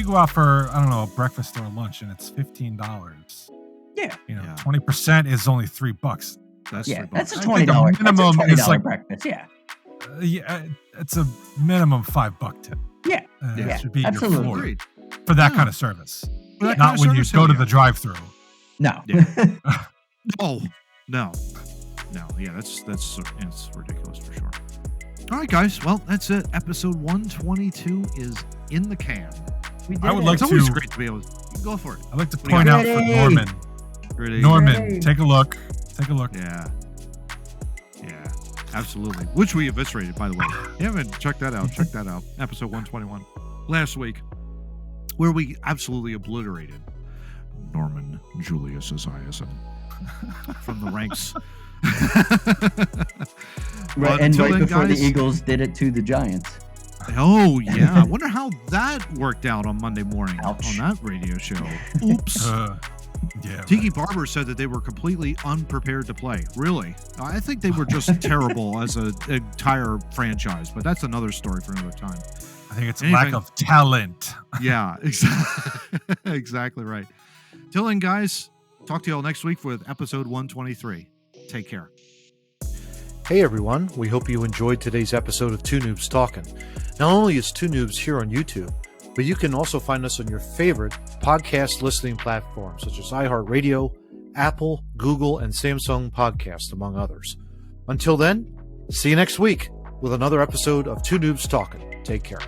[SPEAKER 3] go out for, I don't know, a breakfast or a lunch and it's $15.
[SPEAKER 2] Yeah.
[SPEAKER 1] Yeah.
[SPEAKER 3] 20% is only $3.
[SPEAKER 1] That's
[SPEAKER 2] yeah,
[SPEAKER 1] $3.
[SPEAKER 2] that's a
[SPEAKER 3] I
[SPEAKER 2] $20.
[SPEAKER 3] think the
[SPEAKER 2] That's a
[SPEAKER 3] minimum
[SPEAKER 2] $20
[SPEAKER 3] is like-
[SPEAKER 2] breakfast. Yeah,
[SPEAKER 3] Yeah, it's a minimum $5 tip.
[SPEAKER 2] yeah,
[SPEAKER 3] It
[SPEAKER 2] yeah,
[SPEAKER 3] should be
[SPEAKER 2] absolutely.
[SPEAKER 3] your floor
[SPEAKER 1] Agreed.
[SPEAKER 3] for that
[SPEAKER 1] Yeah.
[SPEAKER 3] kind of service.
[SPEAKER 1] For that
[SPEAKER 3] Not
[SPEAKER 1] kind of
[SPEAKER 3] when you
[SPEAKER 1] service,
[SPEAKER 3] go
[SPEAKER 1] hell
[SPEAKER 3] to
[SPEAKER 1] yeah.
[SPEAKER 3] the drive-through.
[SPEAKER 2] no.
[SPEAKER 1] Yeah. Oh, no. Yeah, that's it's ridiculous for sure. All right, guys. Well, that's it. Episode 122 is in the can.
[SPEAKER 2] We did
[SPEAKER 3] I would
[SPEAKER 2] it.
[SPEAKER 3] like
[SPEAKER 1] It's always
[SPEAKER 3] to-
[SPEAKER 1] great to be able to go for it.
[SPEAKER 3] I'd like to
[SPEAKER 1] What do you
[SPEAKER 3] point
[SPEAKER 1] got?
[SPEAKER 3] out for
[SPEAKER 2] Ready?
[SPEAKER 3] Norman.
[SPEAKER 1] Ready?
[SPEAKER 3] Norman,
[SPEAKER 2] Ready.
[SPEAKER 3] take a look. Take a look.
[SPEAKER 1] Yeah. Yeah. Absolutely. Which we eviscerated, by the way. You haven't checked that out. Check that out. Episode 121. Last week, where we absolutely obliterated Norman Julius Esiason from the ranks.
[SPEAKER 2] Right,
[SPEAKER 1] But
[SPEAKER 2] and
[SPEAKER 1] until
[SPEAKER 2] right
[SPEAKER 1] then,
[SPEAKER 2] before
[SPEAKER 1] guys-
[SPEAKER 2] the Eagles did it to the Giants.
[SPEAKER 1] Oh, yeah. I wonder how that worked out on Monday morning
[SPEAKER 2] Ouch.
[SPEAKER 1] on that radio show. Oops.
[SPEAKER 3] Yeah.
[SPEAKER 1] Tiki Barber said that they were completely unprepared to play. Really? I think they were just terrible as an entire franchise, but that's another story for another time.
[SPEAKER 3] I think it's
[SPEAKER 1] Anything-
[SPEAKER 3] lack of talent.
[SPEAKER 1] Yeah, exactly right. Till then, guys, talk to y'all next week with episode 123. Take care.
[SPEAKER 6] Hey everyone, we hope you enjoyed today's episode of Two Noobs Talking. Not only is Two Noobs here on YouTube, but you can also find us on your favorite podcast listening platforms such as iHeartRadio, Apple, Google, and Samsung Podcast, among others. Until then, see you next week with another episode of Two Noobs Talking. Take care.